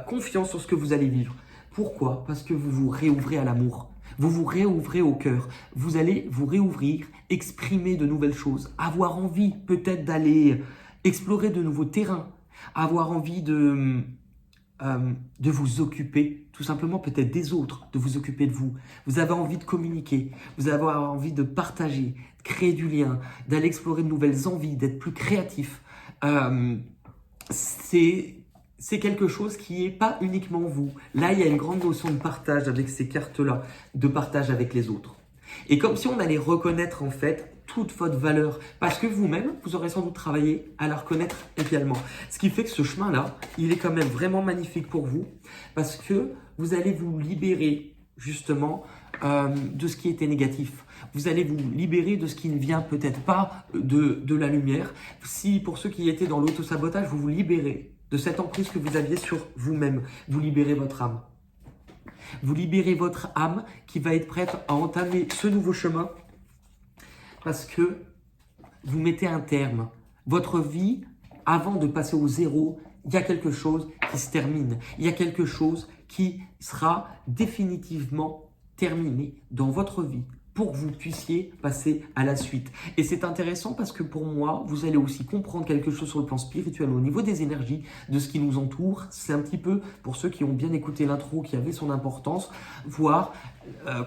confiant sur ce que vous allez vivre. Pourquoi? Parce que vous vous réouvrez à l'amour. Vous vous réouvrez au cœur. Vous allez vous réouvrir, exprimer de nouvelles choses, avoir envie peut-être d'aller explorer de nouveaux terrains, avoir envie de vous occuper, tout simplement peut-être des autres, de vous occuper de vous. Vous avez envie de communiquer, vous avez envie de partager, de créer du lien, d'aller explorer de nouvelles envies, d'être plus créatif. C'est quelque chose qui n'est pas uniquement vous. Là, il y a une grande notion de partage avec ces cartes-là, de partage avec les autres. Et comme si on allait reconnaître en fait toute votre valeur, parce que vous-même, vous aurez sans doute travaillé à la reconnaître également. Ce qui fait que ce chemin-là, il est quand même vraiment magnifique pour vous, parce que vous allez vous libérer justement de ce qui était négatif. Vous allez vous libérer de ce qui ne vient peut-être pas de la lumière. Si pour ceux qui étaient dans l'autosabotage, vous vous libérez de cette emprise que vous aviez sur vous-même, vous libérez votre âme. Vous libérez votre âme qui va être prête à entamer ce nouveau chemin parce que vous mettez un terme. Votre vie, avant de passer au zéro, il y a quelque chose qui se termine. Il y a quelque chose qui sera définitivement terminé dans votre vie pour que vous puissiez passer à la suite. Et c'est intéressant parce que pour moi, vous allez aussi comprendre quelque chose sur le plan spirituel au niveau des énergies, de ce qui nous entoure. C'est un petit peu, pour ceux qui ont bien écouté l'intro, qui avait son importance, voir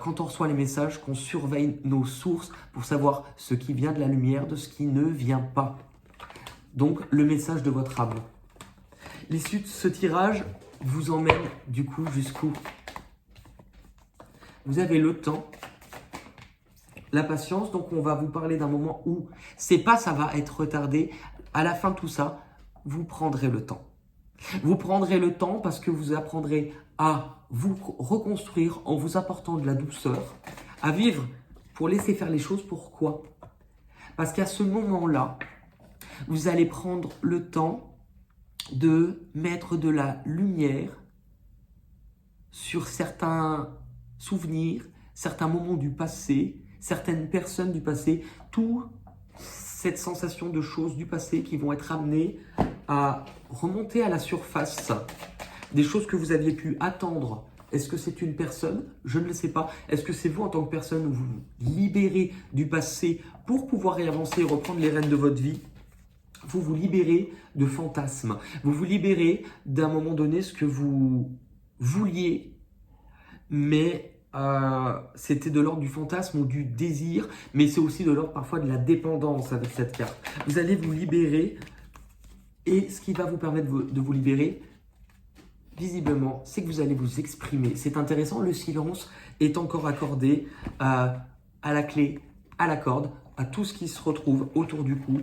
quand on reçoit les messages, qu'on surveille nos sources pour savoir ce qui vient de la lumière, de ce qui ne vient pas. Donc, le message de votre âme. L'issue de ce tirage vous emmène du coup jusqu'où? Vous avez le temps, la patience, donc on va vous parler d'un moment où c'est pas ça va être retardé. À la fin de tout ça, vous prendrez le temps. Vous prendrez le temps parce que vous apprendrez à vous reconstruire en vous apportant de la douceur, à vivre pour laisser faire les choses. Pourquoi? Parce qu'à ce moment-là, vous allez prendre le temps de mettre de la lumière sur certains souvenirs, certains moments du passé, certaines personnes du passé, toute cette sensation de choses du passé qui vont être amenées à remonter à la surface. Des choses que vous aviez pu attendre. Est-ce que c'est une personne? Je ne le sais pas. Est-ce que c'est vous en tant que personne où vous vous libérez du passé pour pouvoir y avancer et reprendre les rênes de votre vie? Vous vous libérez de fantasmes. Vous vous libérez d'un moment donné ce que vous vouliez, mais c'était de l'ordre du fantasme ou du désir, mais c'est aussi de l'ordre parfois de la dépendance avec cette carte. Vous allez vous libérer et ce qui va vous permettre de vous libérer, visiblement, c'est que vous allez vous exprimer. C'est intéressant, le silence est encore accordé à la clé, à la corde, à tout ce qui se retrouve autour du cou.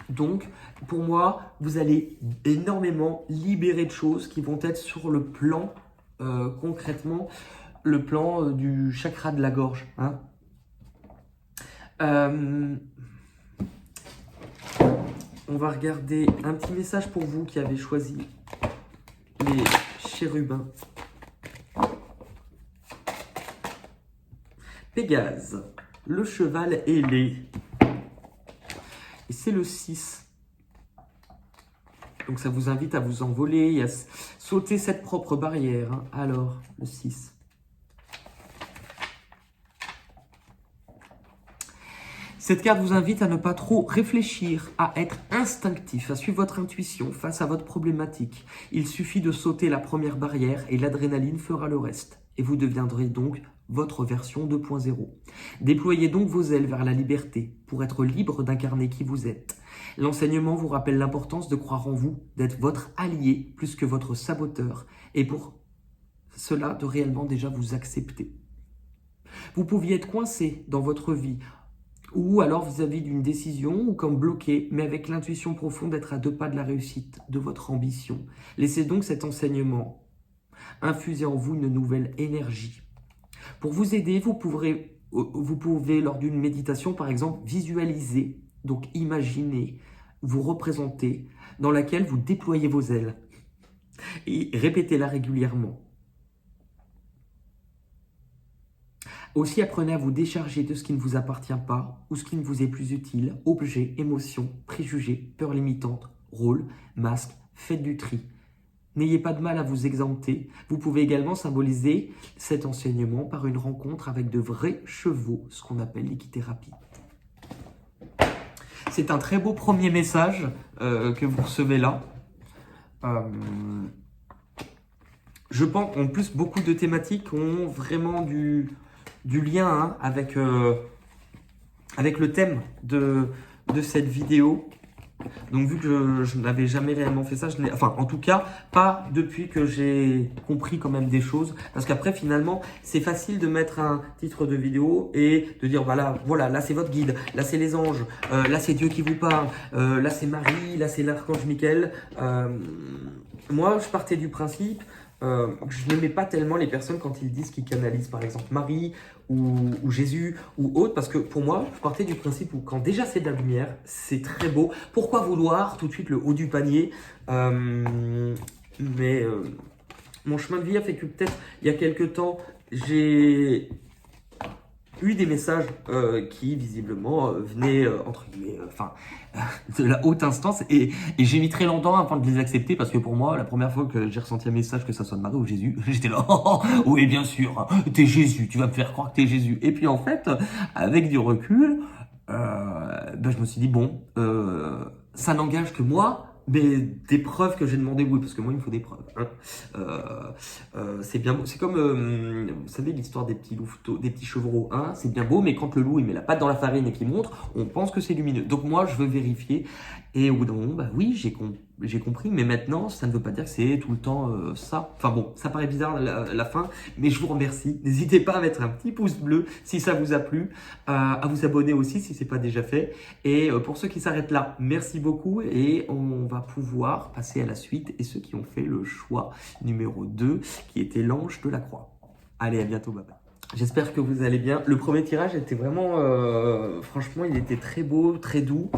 Donc, pour moi, vous allez énormément libérer de choses qui vont être sur le plan, concrètement, le plan du chakra de la gorge. Hein. On va regarder un petit message pour vous qui avez choisi les chérubins. Pégase, le cheval ailé. Et c'est le 6. Donc ça vous invite à vous envoler et à sauter cette propre barrière. Hein. Alors, le 6. Cette carte vous invite à ne pas trop réfléchir, à être instinctif, à suivre votre intuition face à votre problématique. Il suffit de sauter la première barrière et l'adrénaline fera le reste. Et vous deviendrez donc votre version 2.0. Déployez donc vos ailes vers la liberté pour être libre d'incarner qui vous êtes. L'enseignement vous rappelle l'importance de croire en vous, d'être votre allié plus que votre saboteur et pour cela de réellement déjà vous accepter. Vous pouviez être coincé dans votre vie ou alors vis-à-vis d'une décision ou comme bloqué, mais avec l'intuition profonde d'être à 2 pas de la réussite, de votre ambition. Laissez donc cet enseignement infuser en vous une nouvelle énergie. Pour vous aider, vous pouvez lors d'une méditation, par exemple, visualiser, donc imaginer, vous représenter, dans laquelle vous déployez vos ailes. Et répétez-la régulièrement. Aussi, apprenez à vous décharger de ce qui ne vous appartient pas ou ce qui ne vous est plus utile, objets, émotions, préjugés, peurs limitantes, rôles, masques, faites du tri. N'ayez pas de mal à vous exempter. Vous pouvez également symboliser cet enseignement par une rencontre avec de vrais chevaux, ce qu'on appelle l'équithérapie. C'est un très beau premier message que vous recevez là. Je pense en plus beaucoup de thématiques ont vraiment du lien avec le thème de cette vidéo. Donc vu que je n'avais jamais réellement fait ça, enfin en tout cas pas depuis que j'ai compris quand même des choses, parce qu'après finalement c'est facile de mettre un titre de vidéo et de dire voilà là c'est votre guide, là c'est les anges, là c'est Dieu qui vous parle, là c'est Marie, là c'est l'archange Michael. Moi je partais du principe je n'aimais pas tellement les personnes quand ils disent qu'ils canalisent par exemple Marie ou Jésus ou autre, parce que pour moi, je partais du principe où quand déjà c'est de la lumière, c'est très beau. Pourquoi vouloir tout de suite le haut du panier mon chemin de vie a fait que peut-être il y a quelques temps, j'ai eu des messages qui visiblement venaient entre guillemets, de la haute instance et j'ai mis très longtemps avant de les accepter parce que pour moi la première fois que j'ai ressenti un message que ça soit de Marie ou Jésus, j'étais là oui bien sûr t'es Jésus, tu vas me faire croire que t'es Jésus, et puis en fait avec du recul je me suis dit bon ça n'engage que moi. Mais des preuves que j'ai demandé, oui, parce que moi il me faut des preuves. Hein. C'est bien beau. C'est comme, vous savez, l'histoire des petits louveteaux, des petits chevreaux. Hein, c'est bien beau, mais quand le loup il met la patte dans la farine et qu'il montre, on pense que c'est lumineux. Donc moi je veux vérifier. Et au bout d'un moment, oui, j'ai compris, mais maintenant ça ne veut pas dire que c'est tout le temps ça. Enfin bon, ça paraît bizarre la fin, mais je vous remercie. N'hésitez pas à mettre un petit pouce bleu si ça vous a plu, à vous abonner aussi si c'est pas déjà fait. Et pour ceux qui s'arrêtent là, merci beaucoup et on va pouvoir passer à la suite et ceux qui ont fait le choix numéro 2 qui était l'ange de la croix. Allez, à bientôt, bye bye. J'espère que vous allez bien. Le premier tirage était vraiment, franchement, il était très beau, très doux.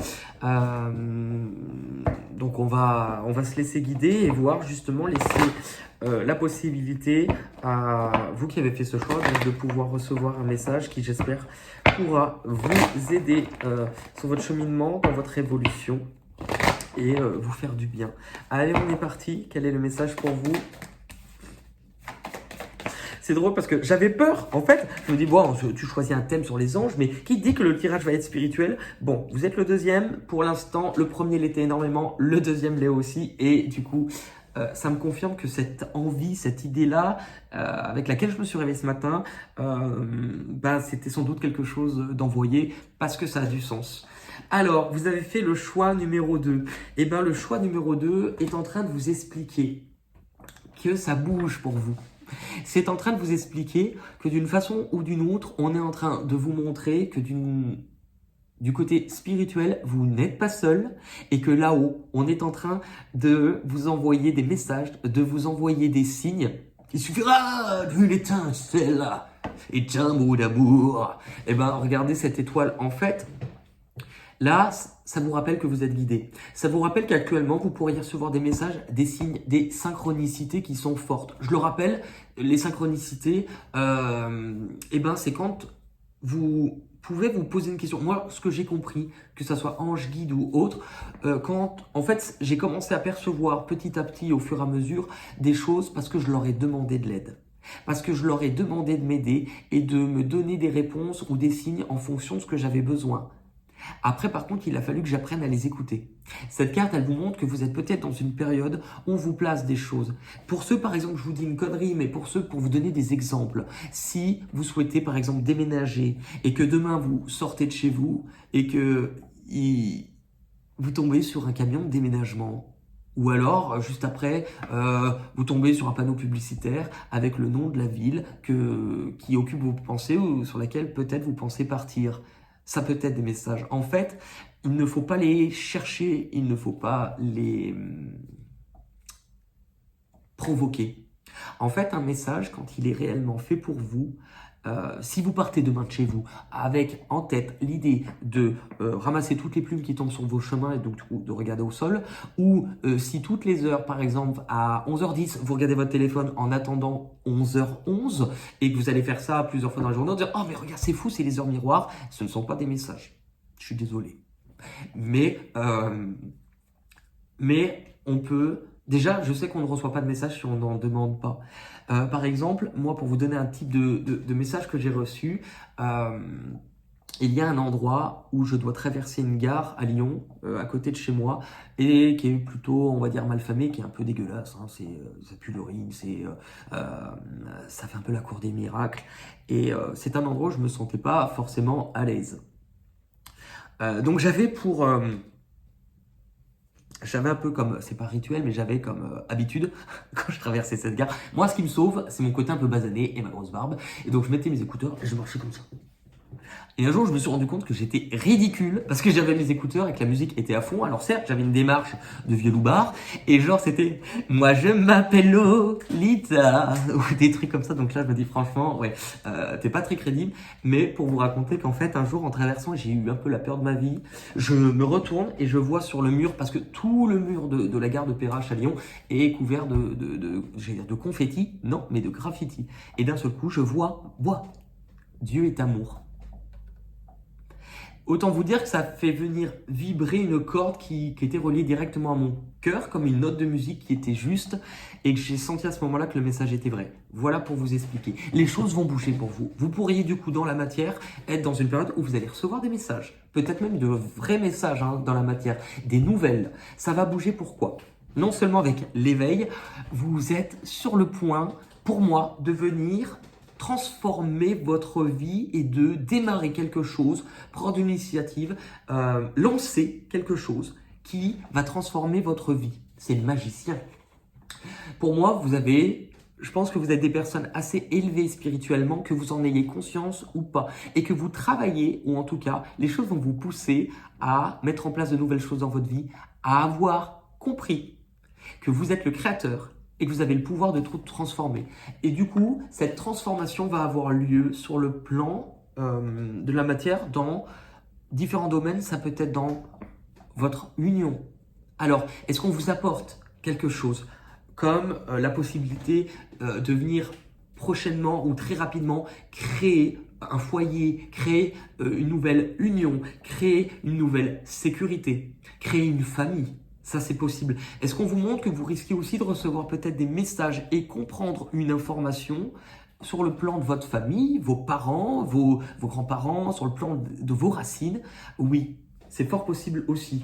Donc on va se laisser guider et voir justement laisser la possibilité à vous qui avez fait ce choix donc de pouvoir recevoir un message qui j'espère pourra vous aider sur votre cheminement, dans votre évolution et vous faire du bien. Allez, on est parti. Quel est le message pour vous ? C'est drôle parce que j'avais peur. En fait, je me dis, bon, tu choisis un thème sur les anges, mais qui dit que le tirage va être spirituel ? Bon, vous êtes le deuxième. Pour l'instant, le premier l'était énormément, le deuxième l'est aussi. Et du coup, ça me confirme que cette envie, cette idée-là, avec laquelle je me suis réveillé ce matin, c'était sans doute quelque chose d'envoyé parce que ça a du sens. Alors, vous avez fait le choix numéro 2. Eh bien, le choix numéro 2 est en train de vous expliquer que ça bouge pour vous. C'est en train de vous expliquer que d'une façon ou d'une autre, on est en train de vous montrer que du côté spirituel, vous n'êtes pas seul et que là-haut, on est en train de vous envoyer des messages, de vous envoyer des signes. Il suffira d'une étincelle et d'un mot d'amour. Eh bien, regardez cette étoile. En fait, là, ça vous rappelle que vous êtes guidé. Ça vous rappelle qu'actuellement, vous pourriez recevoir des messages, des signes, des synchronicités qui sont fortes. Je le rappelle, les synchronicités, c'est quand vous pouvez vous poser une question. Moi, ce que j'ai compris, que ça soit ange, guide ou autre, quand en fait j'ai commencé à percevoir petit à petit, au fur et à mesure, des choses parce que je leur ai demandé de l'aide. Parce que je leur ai demandé de m'aider et de me donner des réponses ou des signes en fonction de ce que j'avais besoin. Après, par contre, il a fallu que j'apprenne à les écouter. Cette carte, elle vous montre que vous êtes peut-être dans une période où on vous place des choses. Pour ceux, par exemple, je vous dis une connerie, mais pour vous donner des exemples, si vous souhaitez, par exemple, déménager et que demain, vous sortez de chez vous et que vous tombez sur un camion de déménagement, ou alors, juste après, vous tombez sur un panneau publicitaire avec le nom de la ville qui occupe vos pensées ou sur laquelle peut-être vous pensez partir. Ça peut être des messages. En fait, il ne faut pas les chercher, il ne faut pas les provoquer. En fait, un message, quand il est réellement fait pour vous, si vous partez demain de chez vous avec en tête l'idée de ramasser toutes les plumes qui tombent sur vos chemins et donc de regarder au sol, ou si toutes les heures, par exemple à 11h10, vous regardez votre téléphone en attendant 11h11 et que vous allez faire ça plusieurs fois dans la journée, dire « Oh mais regarde, c'est fou, c'est les heures miroirs », ce ne sont pas des messages. Je suis désolé. Mais on peut Déjà, je sais qu'on ne reçoit pas de message si on n'en demande pas. Par exemple, moi, pour vous donner un type de message que j'ai reçu, euh, il y a un endroit où je dois traverser une gare à Lyon, à côté de chez moi, et qui est plutôt, on va dire, malfamé, qui est un peu dégueulasse. Hein. Ça pue l'urine, ça fait un peu la cour des miracles. Et c'est un endroit où je me sentais pas forcément à l'aise. Donc j'avais un peu comme, c'est pas rituel, mais j'avais comme habitude quand je traversais cette gare. Moi, ce qui me sauve, c'est mon côté un peu basané et ma grosse barbe. Et donc, je mettais mes écouteurs et je marchais comme ça. Et un jour, je me suis rendu compte que j'étais ridicule parce que j'avais mes écouteurs et que la musique était à fond. Alors certes, j'avais une démarche de vieux loupard et genre c'était «Moi je m'appelle Lolita» ou des trucs comme ça. Donc là, je me dis franchement, ouais, t'es pas très crédible. Mais pour vous raconter qu'en fait, un jour, en traversant, j'ai eu un peu la peur de ma vie. Je me retourne et je vois sur le mur, parce que tout le mur de la gare de Perrache à Lyon est couvert j'allais dire de confetti, non, mais de graffiti. Et d'un seul coup, je vois, Dieu est amour. Autant vous dire que ça fait venir vibrer une corde qui était reliée directement à mon cœur, comme une note de musique qui était juste, et que j'ai senti à ce moment-là que le message était vrai. Voilà pour vous expliquer. Les choses vont bouger pour vous. Vous pourriez du coup dans la matière être dans une période où vous allez recevoir des messages, peut-être même de vrais messages dans la matière, des nouvelles. Ça va bouger pourquoi? Non seulement avec l'éveil, vous êtes sur le point, pour moi, de venir transformer votre vie et de démarrer quelque chose, prendre une initiative, lancer quelque chose qui va transformer votre vie. C'est le magicien. Pour moi, je pense que vous êtes des personnes assez élevées spirituellement, que vous en ayez conscience ou pas, et que vous travaillez, ou en tout cas, les choses vont vous pousser à mettre en place de nouvelles choses dans votre vie, à avoir compris que vous êtes le créateur et que vous avez le pouvoir de tout transformer. Et du coup, cette transformation va avoir lieu sur le plan de la matière dans différents domaines. Ça peut être dans votre union. Alors, est-ce qu'on vous apporte quelque chose comme la possibilité de venir prochainement ou très rapidement créer un foyer, créer une nouvelle union, créer une nouvelle sécurité, créer une famille? Ça, c'est possible. Est-ce qu'on vous montre que vous risquez aussi de recevoir peut-être des messages et comprendre une information sur le plan de votre famille, vos parents, vos grands-parents, sur le plan de vos racines? Oui, c'est fort possible aussi.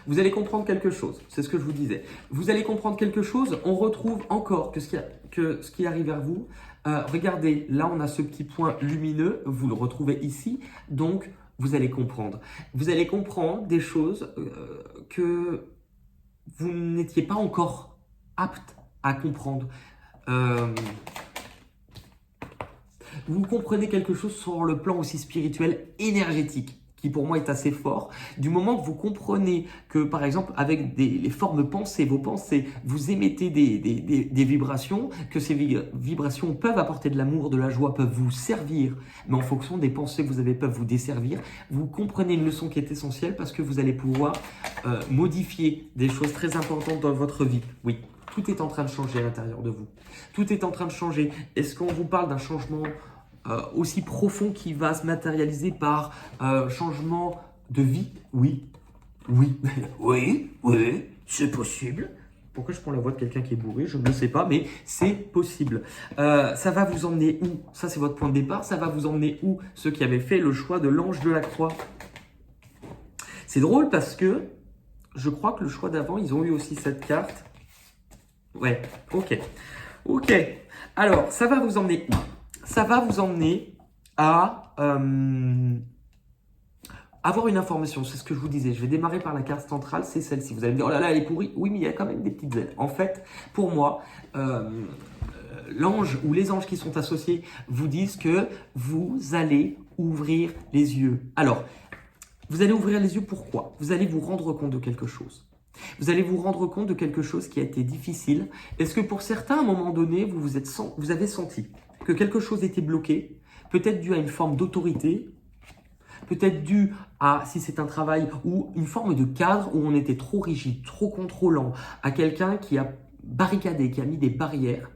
Vous allez comprendre quelque chose, c'est ce que je vous disais. Vous allez comprendre quelque chose, on retrouve encore que ce qui arrive vers vous. Regardez, là on a ce petit point lumineux, vous le retrouvez ici, donc vous allez comprendre. Vous allez comprendre des choses que vous n'étiez pas encore apte à comprendre. Vous comprenez quelque chose sur le plan aussi spirituel, énergétique, qui pour moi est assez fort. Du moment que vous comprenez que, par exemple, avec les formes pensées, vos pensées, vous émettez des vibrations, que ces vibrations peuvent apporter de l'amour, de la joie, peuvent vous servir, mais en fonction des pensées que vous avez, peuvent vous desservir, vous comprenez une leçon qui est essentielle parce que vous allez pouvoir modifier des choses très importantes dans votre vie. Oui, tout est en train de changer à l'intérieur de vous. Tout est en train de changer. Est-ce qu'on vous parle d'un changement aussi profond qui va se matérialiser par changement de vie? Oui, oui, oui, c'est possible. Pourquoi je prends la voix de quelqu'un qui est bourré? Je ne le sais pas, mais c'est possible. Ça va vous emmener où? Ça, c'est votre point de départ. Ça va vous emmener où? Ceux qui avaient fait le choix de l'ange de la croix. C'est drôle parce que je crois que le choix d'avant, ils ont eu aussi cette carte. Ouais, ok. Ok. Alors, ça va vous emmener où? Ça va vous emmener à avoir une information. C'est ce que je vous disais. Je vais démarrer par la carte centrale, c'est celle-ci. Vous allez me dire, oh là là, elle est pourrie. Oui, mais il y a quand même des petites ailes. En fait, pour moi, l'ange ou les anges qui sont associés vous disent que vous allez ouvrir les yeux. Alors, vous allez ouvrir les yeux pourquoi? Vous allez vous rendre compte de quelque chose. Vous allez vous rendre compte de quelque chose qui a été difficile. Est-ce que pour certains, à un moment donné, vous avez senti que quelque chose était bloqué, peut-être dû à une forme d'autorité, peut-être dû à, si c'est un travail, ou une forme de cadre où on était trop rigide, trop contrôlant, à quelqu'un qui a barricadé, qui a mis des barrières.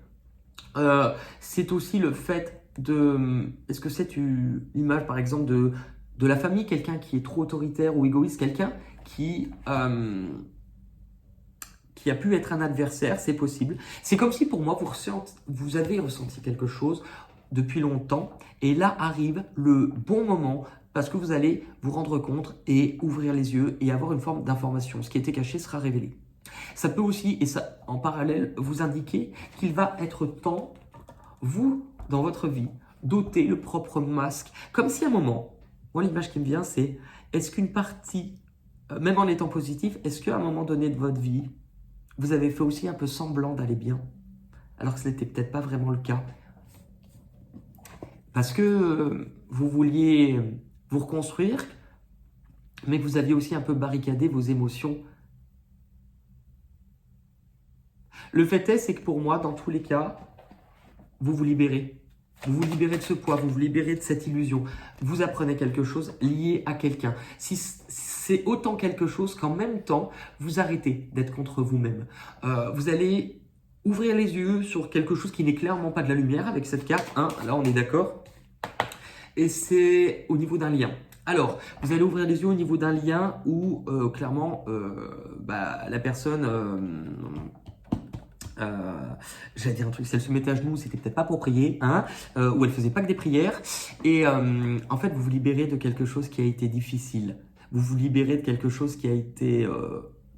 C'est aussi le fait de... Est-ce que c'est l'image, par exemple, de la famille, quelqu'un qui est trop autoritaire ou égoïste, quelqu'un qui a pu être un adversaire, c'est possible. C'est comme si pour moi, vous avez ressenti quelque chose depuis longtemps et là arrive le bon moment parce que vous allez vous rendre compte et ouvrir les yeux et avoir une forme d'information. Ce qui était caché sera révélé. Ça peut aussi, et ça en parallèle, vous indiquer qu'il va être temps, vous, dans votre vie, d'ôter le propre masque. Comme si à un moment, moi l'image qui me vient c'est, est-ce qu'une partie, même en étant positif, est-ce qu'à un moment donné de votre vie, vous avez fait aussi un peu semblant d'aller bien, alors que ce n'était peut-être pas vraiment le cas. Parce que vous vouliez vous reconstruire, mais que vous aviez aussi un peu barricadé vos émotions. Le fait est, c'est que pour moi, dans tous les cas, vous vous libérez. Vous vous libérez de ce poids, vous vous libérez de cette illusion. Vous apprenez quelque chose lié à quelqu'un. Si c'est autant quelque chose qu'en même temps, vous arrêtez d'être contre vous-même. Vous allez ouvrir les yeux sur quelque chose qui n'est clairement pas de la lumière avec cette carte. Hein, là, on est d'accord. Et c'est au niveau d'un lien. Alors, vous allez ouvrir les yeux au niveau d'un lien où, clairement, la personne... j'allais dire un truc, si elle se mettait à genoux, c'était peut-être pas pour prier, hein, ou elle faisait pas que des prières. Et en fait, vous vous libérez de quelque chose qui a été difficile. Vous vous libérez de quelque chose qui a été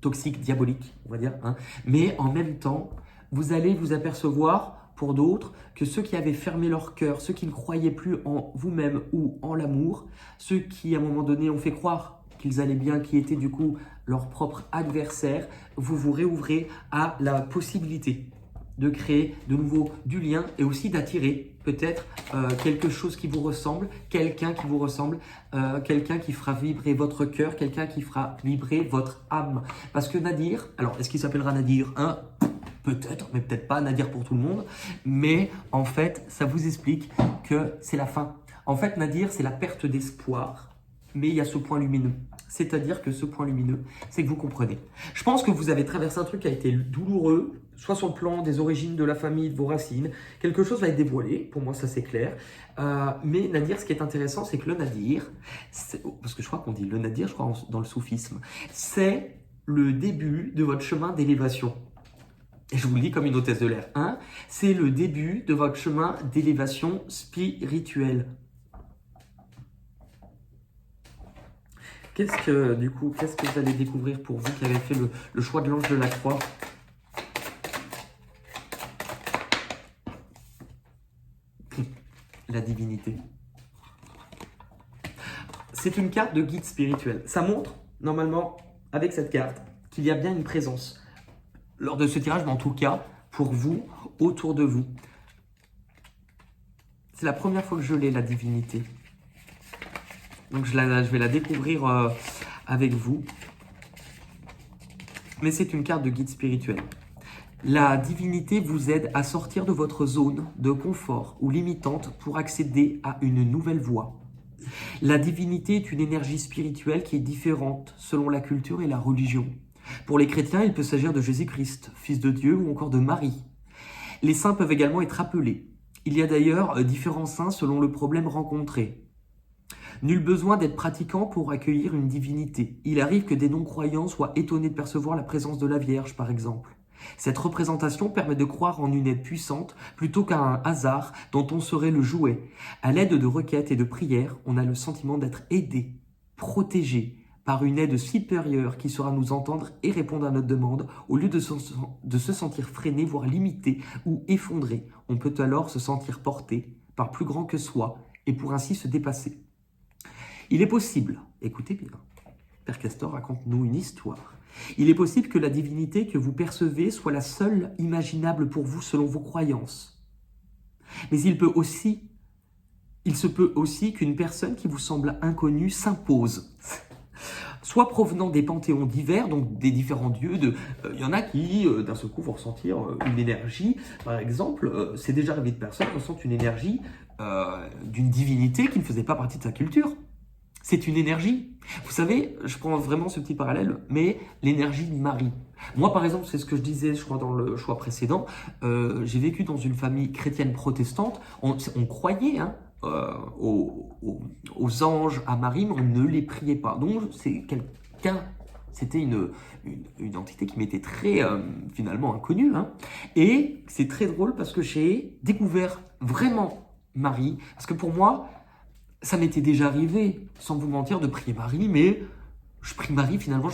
toxique, diabolique, on va dire. Hein. Mais en même temps, vous allez vous apercevoir, pour d'autres, que ceux qui avaient fermé leur cœur, ceux qui ne croyaient plus en vous-même ou en l'amour, ceux qui, à un moment donné, ont fait croire qu'ils allaient bien, qui étaient du coup leur propre adversaire, vous vous réouvrez à la possibilité de créer de nouveau du lien et aussi d'attirer peut-être quelque chose qui vous ressemble, quelqu'un qui vous ressemble, quelqu'un qui fera vibrer votre cœur, quelqu'un qui fera vibrer votre âme. Parce que Nadir, alors est-ce qu'il s'appellera Nadir hein? Peut-être, mais peut-être pas Nadir pour tout le monde, mais en fait, ça vous explique que c'est la fin. En fait, Nadir, c'est la perte d'espoir. Mais il y a ce point lumineux. C'est-à-dire que ce point lumineux, c'est que vous comprenez. Je pense que vous avez traversé un truc qui a été douloureux, soit sur le plan des origines de la famille, de vos racines. Quelque chose va être dévoilé, pour moi ça c'est clair. Mais Nadir, ce qui est intéressant, c'est que le Nadir, parce que je crois qu'on dit le Nadir, je crois dans le soufisme, c'est le début de votre chemin d'élévation. Et je vous le dis comme une hôtesse de l'air. Hein, c'est le début de votre chemin d'élévation spirituelle. Qu'est-ce que vous allez découvrir pour vous qui avez fait le choix de l'ange de la croix? La divinité. C'est une carte de guide spirituel. Ça montre, normalement, avec cette carte, qu'il y a bien une présence. Lors de ce tirage, mais en tout cas, pour vous, autour de vous. C'est la première fois que je l'ai, la divinité. Donc je vais la découvrir avec vous. Mais c'est une carte de guide spirituel. La divinité vous aide à sortir de votre zone de confort ou limitante pour accéder à une nouvelle voie. La divinité est une énergie spirituelle qui est différente selon la culture et la religion. Pour les chrétiens, il peut s'agir de Jésus-Christ, fils de Dieu ou encore de Marie. Les saints peuvent également être appelés. Il y a d'ailleurs différents saints selon le problème rencontré. Nul besoin d'être pratiquant pour accueillir une divinité. Il arrive que des non-croyants soient étonnés de percevoir la présence de la Vierge, par exemple. Cette représentation permet de croire en une aide puissante plutôt qu'à un hasard dont on serait le jouet. À l'aide de requêtes et de prières, on a le sentiment d'être aidé, protégé par une aide supérieure qui saura nous entendre et répondre à notre demande au lieu de se sentir freiné, voire limité ou effondré. On peut alors se sentir porté par plus grand que soi et pour ainsi se dépasser. Il est possible, écoutez bien, Père Castor raconte-nous une histoire. Il est possible que la divinité que vous percevez soit la seule imaginable pour vous selon vos croyances. Mais il se peut aussi qu'une personne qui vous semble inconnue s'impose. Soit provenant des panthéons divers, donc des différents dieux. Il y en a qui, d'un seul coup, vont ressentir une énergie. Par exemple, c'est déjà arrivé de personnes qui ressentent une énergie d'une divinité qui ne faisait pas partie de sa culture. C'est une énergie. Vous savez, je prends vraiment ce petit parallèle, mais l'énergie de Marie. Moi, par exemple, c'est ce que je disais, je crois, dans le choix précédent. J'ai vécu dans une famille chrétienne protestante. On croyait, hein, aux anges, à Marie, mais on ne les priait pas. Donc c'était une entité qui m'était très finalement inconnue. Hein. Et c'est très drôle parce que j'ai découvert vraiment Marie. Parce que pour moi, ça m'était déjà arrivé, sans vous mentir, de prier Marie, mais je prie Marie finalement,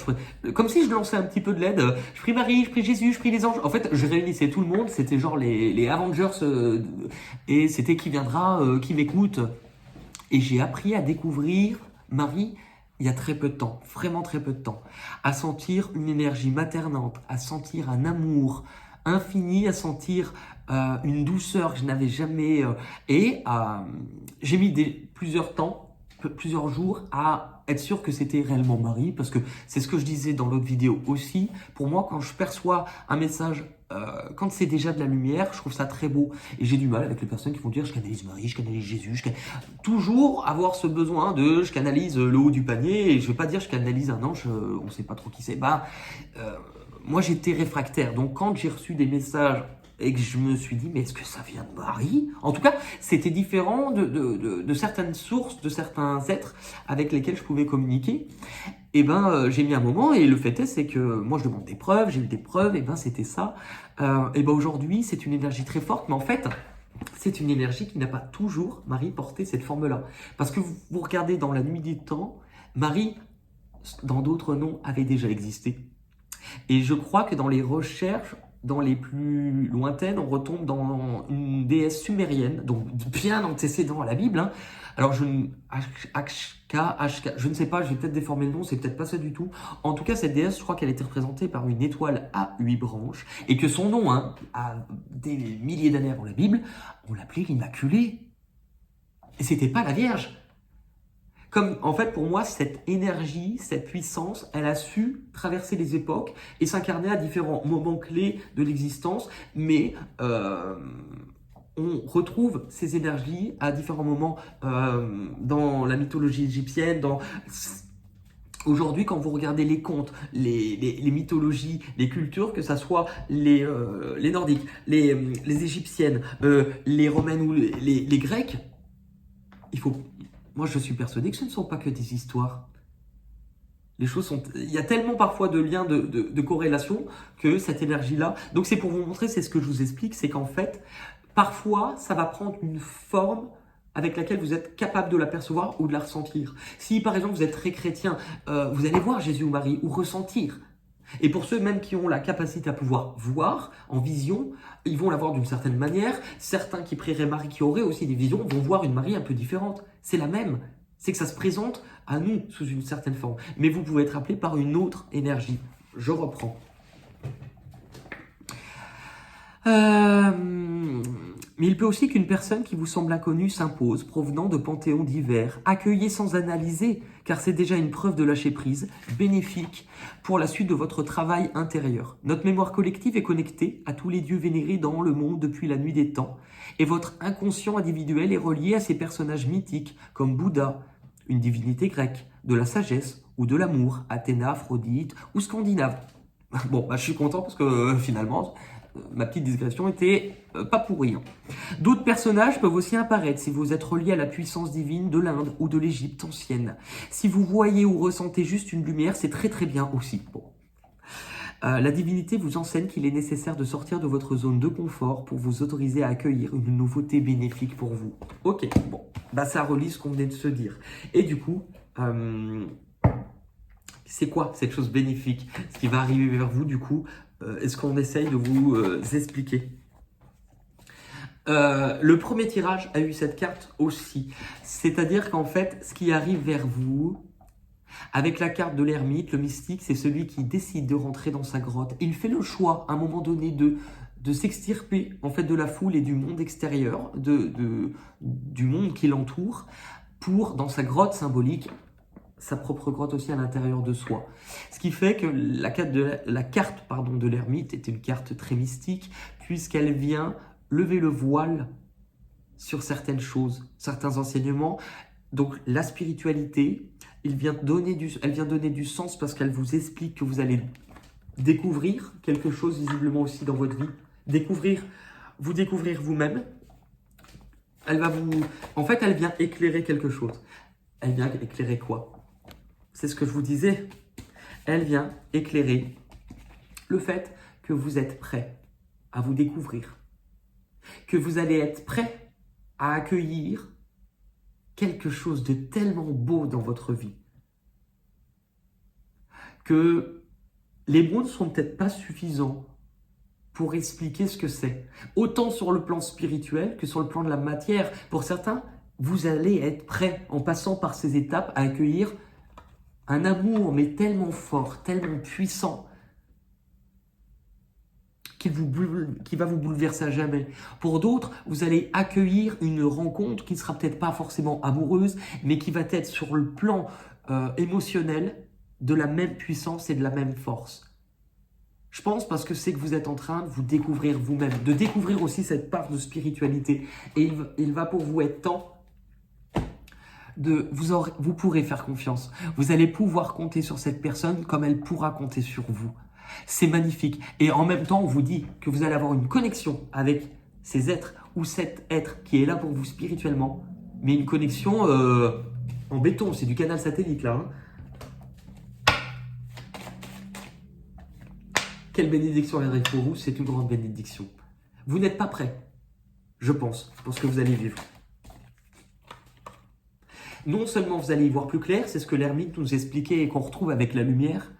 comme si je lançais un petit peu de l'aide. Je prie Marie, je prie Jésus, je prie les anges. En fait, je réunissais tout le monde, c'était genre les Avengers, et c'était qui viendra, qui m'écoute. Et j'ai appris à découvrir Marie il y a très peu de temps, vraiment très peu de temps, à sentir une énergie maternante, à sentir un amour infini, à sentir une douceur que je n'avais jamais... j'ai mis plusieurs jours à être sûr que c'était réellement Marie, parce que c'est ce que je disais dans l'autre vidéo aussi. Pour moi, quand je perçois un message, quand c'est déjà de la lumière, je trouve ça très beau. Et j'ai du mal avec les personnes qui vont dire je canalise Marie, je canalise Jésus, toujours avoir ce besoin de je canalise le haut du panier, et je ne vais pas dire je canalise un ange, on ne sait pas trop qui c'est. Moi j'étais réfractaire, donc quand j'ai reçu des messages et que je me suis dit, mais est-ce que ça vient de Marie? En tout cas, c'était différent de certaines sources, de certains êtres avec lesquels je pouvais communiquer. J'ai mis un moment, et le fait est, c'est que moi je demande des preuves, j'ai eu des preuves, c'était ça. Aujourd'hui, c'est une énergie très forte, mais en fait, c'est une énergie qui n'a pas toujours, Marie, porté cette forme-là. Parce que vous regardez dans la nuit des temps, Marie, dans d'autres noms, avait déjà existé. Et je crois que dans les recherches, dans les plus lointaines, on retombe dans une déesse sumérienne, donc bien antécédent à la Bible. Hein. Alors, je ne sais pas, je vais peut-être déformer le nom, c'est peut-être pas ça du tout. En tout cas, cette déesse, je crois qu'elle était représentée par une étoile à 8 branches, et que son nom, hein, à des milliers d'années avant la Bible, on l'appelait l'Immaculée. Et c'était pas la Vierge. Comme, en fait, pour moi, cette énergie, cette puissance, elle a su traverser les époques et s'incarner à différents moments clés de l'existence, mais on retrouve ces énergies à différents moments dans la mythologie égyptienne, Aujourd'hui, quand vous regardez les contes, les mythologies, les cultures, que ce soit les Nordiques, les Égyptiennes, les Romaines ou les Grecs, moi, je suis persuadé que ce ne sont pas que des histoires. Il y a tellement parfois de liens, de corrélation, que cette énergie-là... Donc, c'est pour vous montrer, c'est ce que je vous explique, c'est qu'en fait, parfois, ça va prendre une forme avec laquelle vous êtes capable de la percevoir ou de la ressentir. Si, par exemple, vous êtes très chrétien, vous allez voir Jésus ou Marie, ou ressentir. Et pour ceux même qui ont la capacité à pouvoir voir en vision, ils vont la voir d'une certaine manière. Certains qui prieraient Marie, qui auraient aussi des visions, vont voir une Marie un peu différente. C'est la même. C'est que ça se présente à nous sous une certaine forme. Mais vous pouvez être appelé par une autre énergie. Je reprends. Mais il peut aussi qu'une personne qui vous semble inconnue s'impose, provenant de panthéons divers. Accueillez sans analyser, car c'est déjà une preuve de lâcher prise, bénéfique pour la suite de votre travail intérieur. Notre mémoire collective est connectée à tous les dieux vénérés dans le monde depuis la nuit des temps, et votre inconscient individuel est relié à ces personnages mythiques, comme Bouddha, une divinité grecque, de la sagesse ou de l'amour, Athéna, Aphrodite ou scandinave. Bon, je suis content parce que finalement... ma petite digression était pas pourrie. Hein. D'autres personnages peuvent aussi apparaître si vous êtes relié à la puissance divine de l'Inde ou de l'Égypte ancienne. Si vous voyez ou ressentez juste une lumière, c'est très très bien aussi. Bon. La divinité vous enseigne qu'il est nécessaire de sortir de votre zone de confort pour vous autoriser à accueillir une nouveauté bénéfique pour vous. Ok, bon, ça relie ce qu'on venait de se dire. Et du coup, c'est quoi cette chose bénéfique? Ce qui va arriver vers vous, du coup, est-ce qu'on essaye de vous expliquer? Le premier tirage a eu cette carte aussi. C'est-à-dire qu'en fait, ce qui arrive vers vous, avec la carte de l'ermite, le mystique, c'est celui qui décide de rentrer dans sa grotte. Il fait le choix, à un moment donné, de s'extirper en fait de la foule et du monde extérieur, du monde qui l'entoure, pour, dans sa grotte symbolique, sa propre grotte aussi à l'intérieur de soi. Ce qui fait que la carte de l'ermite est une carte très mystique, puisqu'elle vient lever le voile sur certaines choses, certains enseignements. Donc la spiritualité, elle vient donner du sens parce qu'elle vous explique que vous allez découvrir quelque chose visiblement aussi dans votre vie. Vous découvrir vous-même. En fait, elle vient éclairer quelque chose. Elle vient éclairer quoi? C'est ce que je vous disais. Elle vient éclairer le fait que vous êtes prêt à vous découvrir, que vous allez être prêt à accueillir quelque chose de tellement beau dans votre vie, que les mots ne sont peut-être pas suffisants pour expliquer ce que c'est. Autant sur le plan spirituel que sur le plan de la matière. Pour certains, vous allez être prêt, en passant par ces étapes, à accueillir un amour, mais tellement fort, tellement puissant, qui va vous bouleverser à jamais. Pour d'autres, vous allez accueillir une rencontre qui ne sera peut-être pas forcément amoureuse, mais qui va être sur le plan émotionnel de la même puissance et de la même force. Je pense parce que c'est que vous êtes en train de vous découvrir vous-même, de découvrir aussi cette part de spiritualité. Et il va pour vous être temps vous pourrez faire confiance. Vous allez pouvoir compter sur cette personne comme elle pourra compter sur vous. C'est magnifique. Et en même temps, on vous dit que vous allez avoir une connexion avec ces êtres ou cet être qui est là pour vous spirituellement, mais une connexion en béton. C'est du canal satellite là. Quelle bénédiction arrive pour vous? C'est une grande bénédiction. Vous n'êtes pas prêt, je pense, pour ce que vous allez vivre. Non seulement vous allez y voir plus clair, c'est ce que l'ermite nous expliquait et qu'on retrouve avec la lumière,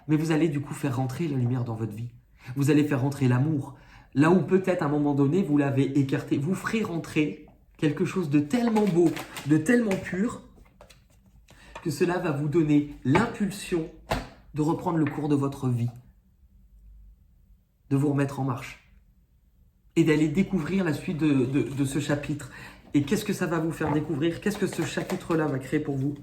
mais vous allez du coup faire rentrer la lumière dans votre vie. Vous allez faire rentrer l'amour. Là où peut-être à un moment donné, vous l'avez écarté, vous ferez rentrer quelque chose de tellement beau, de tellement pur, que cela va vous donner l'impulsion de reprendre le cours de votre vie, de vous remettre en marche et d'aller découvrir la suite de ce chapitre. Et qu'est-ce que ça va vous faire découvrir? Qu'est-ce que ce chapitre-là va créer pour vous?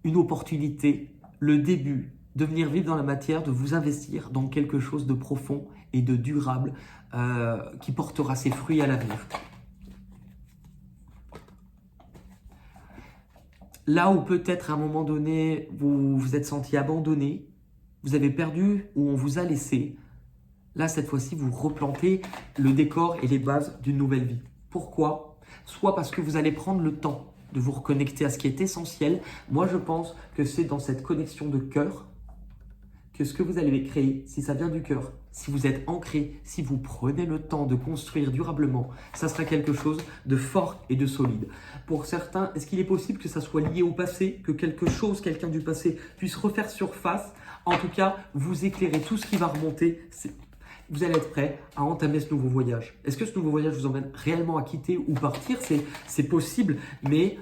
Une opportunité, le début, de venir vivre dans la matière, de vous investir dans quelque chose de profond et de durable qui portera ses fruits à l'avenir. Là où peut-être à un moment donné, vous vous êtes senti abandonné, vous avez perdu ou on vous a laissé, là, cette fois-ci, vous replantez le décor et les bases d'une nouvelle vie. Pourquoi? Soit parce que vous allez prendre le temps de vous reconnecter à ce qui est essentiel. Moi, je pense que c'est dans cette connexion de cœur que ce que vous allez créer, si ça vient du cœur, si vous êtes ancré, si vous prenez le temps de construire durablement, ça sera quelque chose de fort et de solide. Pour certains, est-ce qu'il est possible que ça soit lié au passé, que quelque chose, quelqu'un du passé puisse refaire surface? En tout cas, vous éclairez tout ce qui va remonter. Vous allez être prêt à entamer ce nouveau voyage. Est-ce que ce nouveau voyage vous emmène réellement à quitter ou partir? C'est possible, mais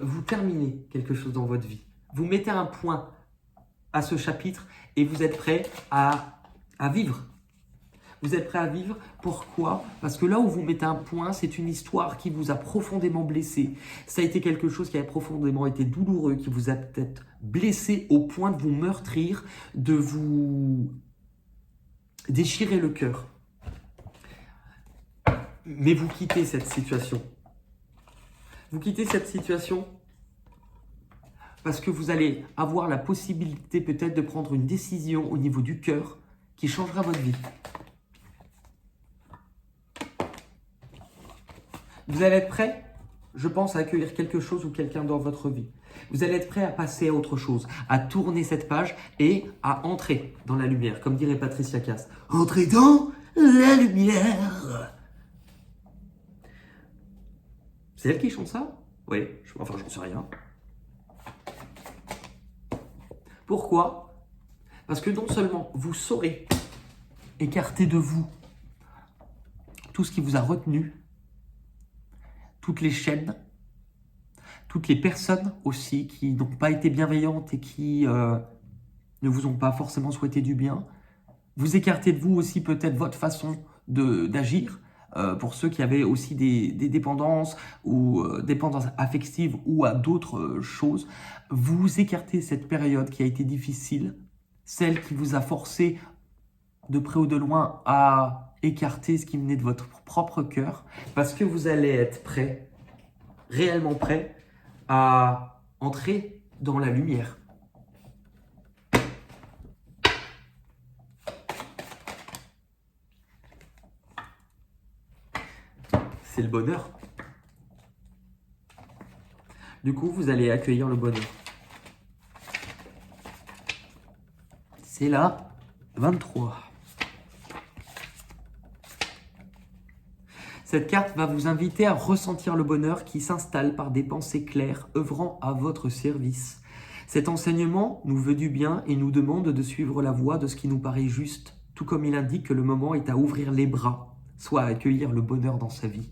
vous terminez quelque chose dans votre vie. Vous mettez un point à ce chapitre et vous êtes prêt à vivre. Vous êtes prêt à vivre. Pourquoi? Parce que là où vous mettez un point, c'est une histoire qui vous a profondément blessé. Ça a été quelque chose qui a profondément été douloureux, qui vous a peut-être blessé au point de vous meurtrir, de vous déchirer le cœur. Mais vous quittez cette situation. Vous quittez cette situation parce que vous allez avoir la possibilité peut-être de prendre une décision au niveau du cœur qui changera votre vie. Vous allez être prêt, je pense, à accueillir quelque chose ou quelqu'un dans votre vie. Vous allez être prêt à passer à autre chose, à tourner cette page et à entrer dans la lumière, comme dirait Patricia Cass. Entrez dans la lumière. C'est elle qui chante ça? Oui, enfin j'en sais rien. Pourquoi? Parce que non seulement vous saurez écarter de vous tout ce qui vous a retenu, toutes les chaînes, toutes les personnes aussi qui n'ont pas été bienveillantes et qui ne vous ont pas forcément souhaité du bien. Vous écartez de vous aussi peut-être votre façon d'agir. Pour ceux qui avaient aussi des dépendances ou dépendances affectives ou à d'autres choses, vous écartez cette période qui a été difficile, celle qui vous a forcé de près ou de loin à écarter ce qui venait de votre propre cœur, parce que vous allez être prêt, réellement prêt, à entrer dans la lumière. c'est le bonheur. Du coup, vous allez accueillir le bonheur. C'est la 23. Cette carte va vous inviter à ressentir le bonheur qui s'installe par des pensées claires, œuvrant à votre service. Cet enseignement nous veut du bien et nous demande de suivre la voie de ce qui nous paraît juste, tout comme il indique que le moment est à ouvrir les bras, soit à accueillir le bonheur dans sa vie.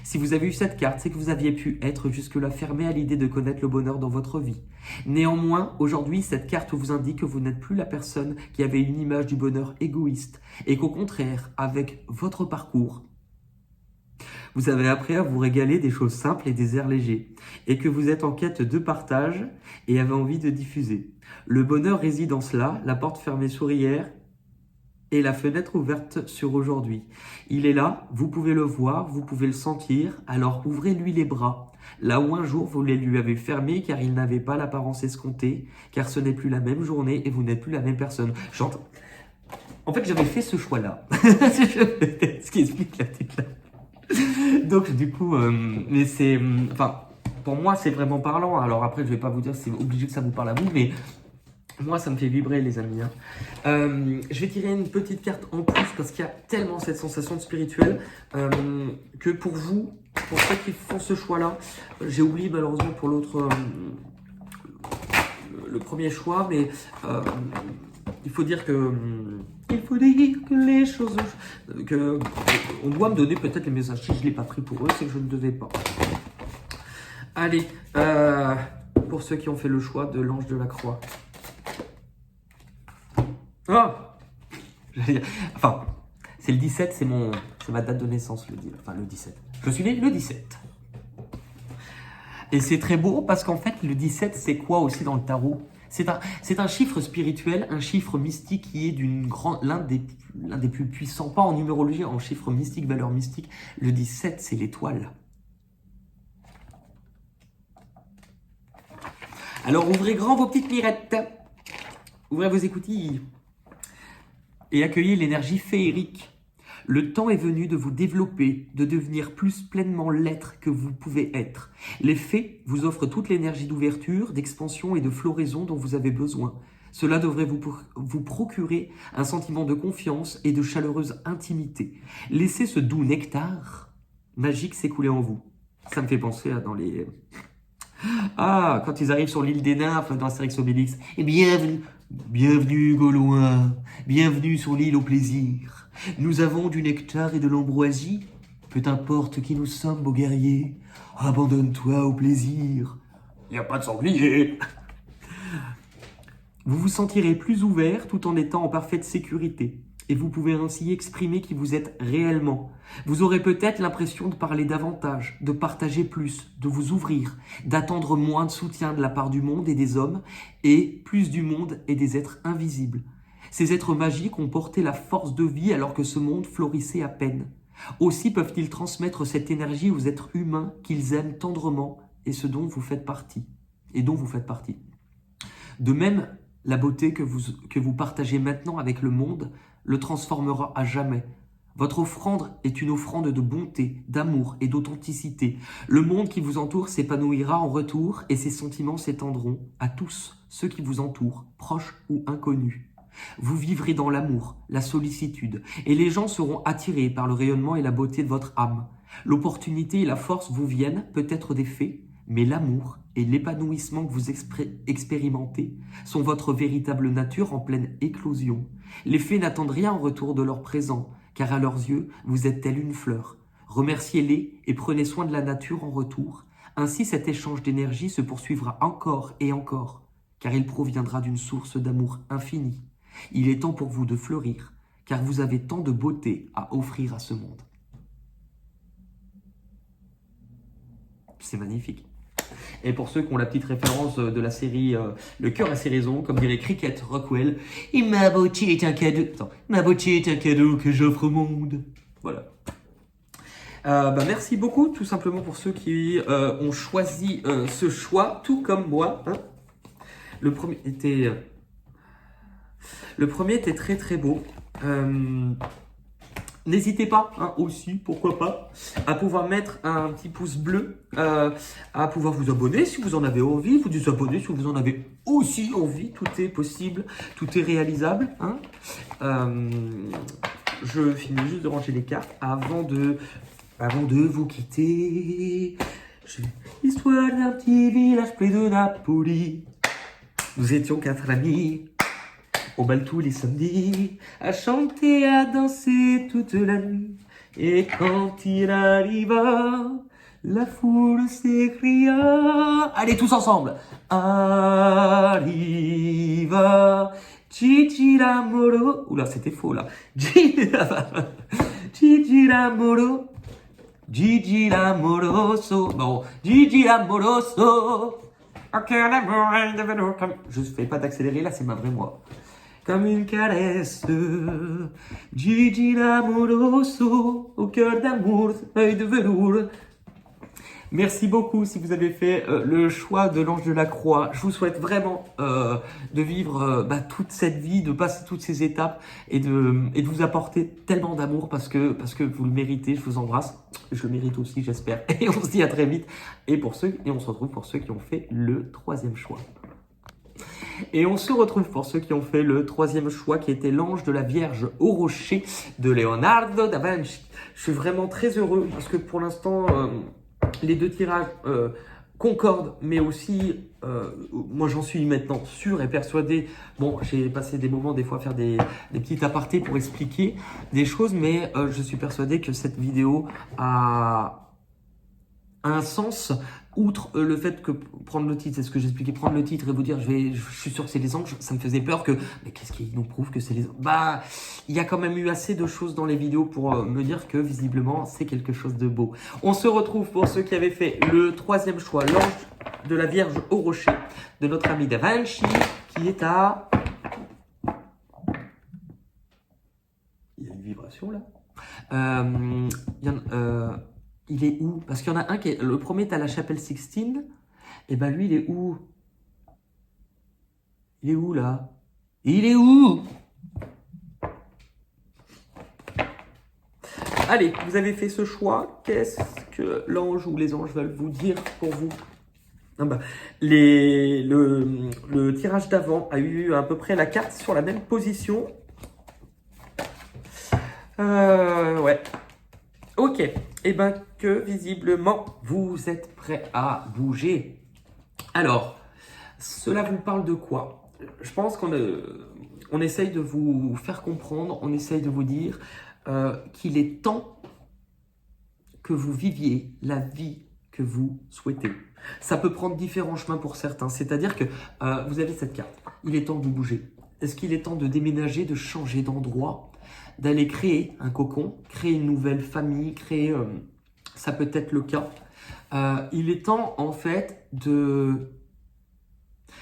Si vous avez eu cette carte, c'est que vous aviez pu être jusque-là fermé à l'idée de connaître le bonheur dans votre vie. Néanmoins, aujourd'hui, cette carte vous indique que vous n'êtes plus la personne qui avait une image du bonheur égoïste et qu'au contraire, avec votre parcours, vous avez appris à vous régaler des choses simples et des airs légers, et que vous êtes en quête de partage et avez envie de diffuser. Le bonheur réside en cela, la porte fermée sur hier et la fenêtre ouverte sur aujourd'hui. Il est là, vous pouvez le voir, vous pouvez le sentir, alors ouvrez-lui les bras. Là où un jour vous les lui avez fermés car il n'avait pas l'apparence escomptée, car ce n'est plus la même journée et vous n'êtes plus la même personne. En fait, j'avais fait ce choix-là. Ce qui explique la tête là. Donc du coup, mais c'est, enfin, pour moi c'est vraiment parlant. Alors après, je vais pas vous dire c'est obligé que ça vous parle à vous, mais moi ça me fait vibrer les amis. Je vais tirer une petite carte en plus parce qu'il y a tellement cette sensation de spirituel que pour vous, pour ceux qui font ce choix-là, j'ai oublié malheureusement pour l'autre, le premier choix, mais il faut dire que les choses, on doit me donner peut-être les messages. Si je ne l'ai pas pris pour eux, c'est que je ne devais pas. Allez, pour ceux qui ont fait le choix de l'ange de la croix. Ah, enfin, c'est le 17, c'est ma date de naissance, le 17. Je suis né le 17. Et c'est très beau parce qu'en fait, le 17, c'est quoi aussi dans le tarot ? C'est un chiffre spirituel, un chiffre mystique qui est l'un des plus puissants, pas en numérologie, en chiffre mystique, valeur mystique. Le 17, c'est l'étoile. Alors ouvrez grand vos petites mirettes, ouvrez vos écoutilles et accueillez l'énergie féerique. Le temps est venu de vous développer, de devenir plus pleinement l'être que vous pouvez être. Les fées vous offrent toute l'énergie d'ouverture, d'expansion et de floraison dont vous avez besoin. Cela devrait vous procurer un sentiment de confiance et de chaleureuse intimité. Laissez ce doux nectar magique s'écouler en vous. Ça me fait penser à quand ils arrivent sur l'île des nymphes dans Astérix Obélix. Et bienvenue Gaulois, bienvenue sur l'île au plaisir. Nous avons du nectar et de l'ambroisie. Peu importe qui nous sommes, beaux guerriers, abandonne-toi au plaisir. Il n'y a pas de sanglier. Vous vous sentirez plus ouvert tout en étant en parfaite sécurité. Et vous pouvez ainsi exprimer qui vous êtes réellement. Vous aurez peut-être l'impression de parler davantage, de partager plus, de vous ouvrir, d'attendre moins de soutien de la part du monde et des hommes, et plus du monde et des êtres invisibles. Ces êtres magiques ont porté la force de vie alors que ce monde florissait à peine. Aussi peuvent-ils transmettre cette énergie aux êtres humains qu'ils aiment tendrement et dont vous faites partie. De même, la beauté que vous partagez maintenant avec le monde le transformera à jamais. Votre offrande est une offrande de bonté, d'amour et d'authenticité. Le monde qui vous entoure s'épanouira en retour et ses sentiments s'étendront à tous ceux qui vous entourent, proches ou inconnus. Vous vivrez dans l'amour, la sollicitude, et les gens seront attirés par le rayonnement et la beauté de votre âme. L'opportunité et la force vous viennent peut-être des faits, mais l'amour et l'épanouissement que vous expérimentez sont votre véritable nature en pleine éclosion. Les fées n'attendent rien en retour de leur présent, car à leurs yeux, vous êtes telle une fleur. Remerciez-les et prenez soin de la nature en retour. Ainsi, cet échange d'énergie se poursuivra encore et encore, car il proviendra d'une source d'amour infini. Il est temps pour vous de fleurir, car vous avez tant de beauté à offrir à ce monde. C'est magnifique. Et pour ceux qui ont la petite référence de la série Le cœur a ses raisons, comme dirait Cricket Rockwell, et ma beauté est un cadeau. Ma beauté est un cadeau que j'offre au monde. Voilà. Merci beaucoup, tout simplement pour ceux qui ont choisi ce choix, tout comme moi. Hein. Le premier était très très beau. N'hésitez pas, hein, aussi, pourquoi pas, à pouvoir mettre un petit pouce bleu, à pouvoir vous abonner si vous en avez envie, vous désabonner si vous en avez aussi envie. Tout est possible, tout est réalisable. Hein. Je finis juste de ranger les cartes avant de vous quitter. Histoire d'un petit village près de Napoli. Nous étions 4 amis. Au bal tous les samedis, à chanter, à danser toute la nuit. Et quand il arriva, la foule s'écria. Allez, tous ensemble. Arriva, Gigi Lamoro. Oula, c'était faux là. Gigi Lamoro. Gigi Lamoroso. Bon, Gigi Lamoroso. Je fais pas d'accélérer là, c'est ma vraie voix. Comme une caresse, Gigi l'amoroso, au cœur d'amour, œil de velours. Merci beaucoup si vous avez fait le choix de l'Ange de la Croix. Je vous souhaite vraiment de vivre toute cette vie, de passer toutes ces étapes et de vous apporter tellement d'amour parce que vous le méritez. Je vous embrasse. Je le mérite aussi, j'espère. Et on se dit à très vite. Et on se retrouve pour ceux qui ont fait le 3e choix. Et on se retrouve pour ceux qui ont fait le 3e choix qui était l'Ange de la Vierge au rocher de Leonardo da Vinci. Je suis vraiment très heureux parce que pour l'instant, les 2 tirages concordent, mais aussi, moi j'en suis maintenant sûr et persuadé. Bon, j'ai passé des moments des fois à faire des petits apartés pour expliquer des choses, mais je suis persuadé que cette vidéo a un sens. Outre le fait que prendre le titre, c'est ce que j'expliquais, prendre le titre et vous dire je suis sûr que c'est les anges, ça me faisait peur que, mais qu'est-ce qui nous prouve que c'est les anges? Bah, il y a quand même eu assez de choses dans les vidéos pour me dire que visiblement c'est quelque chose de beau. On se retrouve pour ceux qui avaient fait le 3e choix, l'Ange de la Vierge au rocher, de notre ami Da Vinci, qui est à... Il y a une vibration là. Il est où? Parce qu'il y en a un qui est... Le premier est à la chapelle Sixtine. Et ben lui, il est où? Il est où là? Il est où? Allez, vous avez fait ce choix. Qu'est-ce que l'ange ou les anges veulent vous dire pour vous? Ah bah, le tirage d'avant a eu à peu près la carte sur la même position. Ouais. Ok. Et ben que visiblement, vous êtes prêts à bouger. Alors, cela vous parle de quoi? Je pense qu'on essaye de vous faire comprendre, on essaye de vous dire qu'il est temps que vous viviez la vie que vous souhaitez. Ça peut prendre différents chemins pour certains, c'est-à-dire que vous avez cette carte. Il est temps de vous bouger. Est-ce qu'il est temps de déménager, de changer d'endroit, d'aller créer un cocon, créer une nouvelle famille, créer... ça peut être le cas. Il est temps en fait de...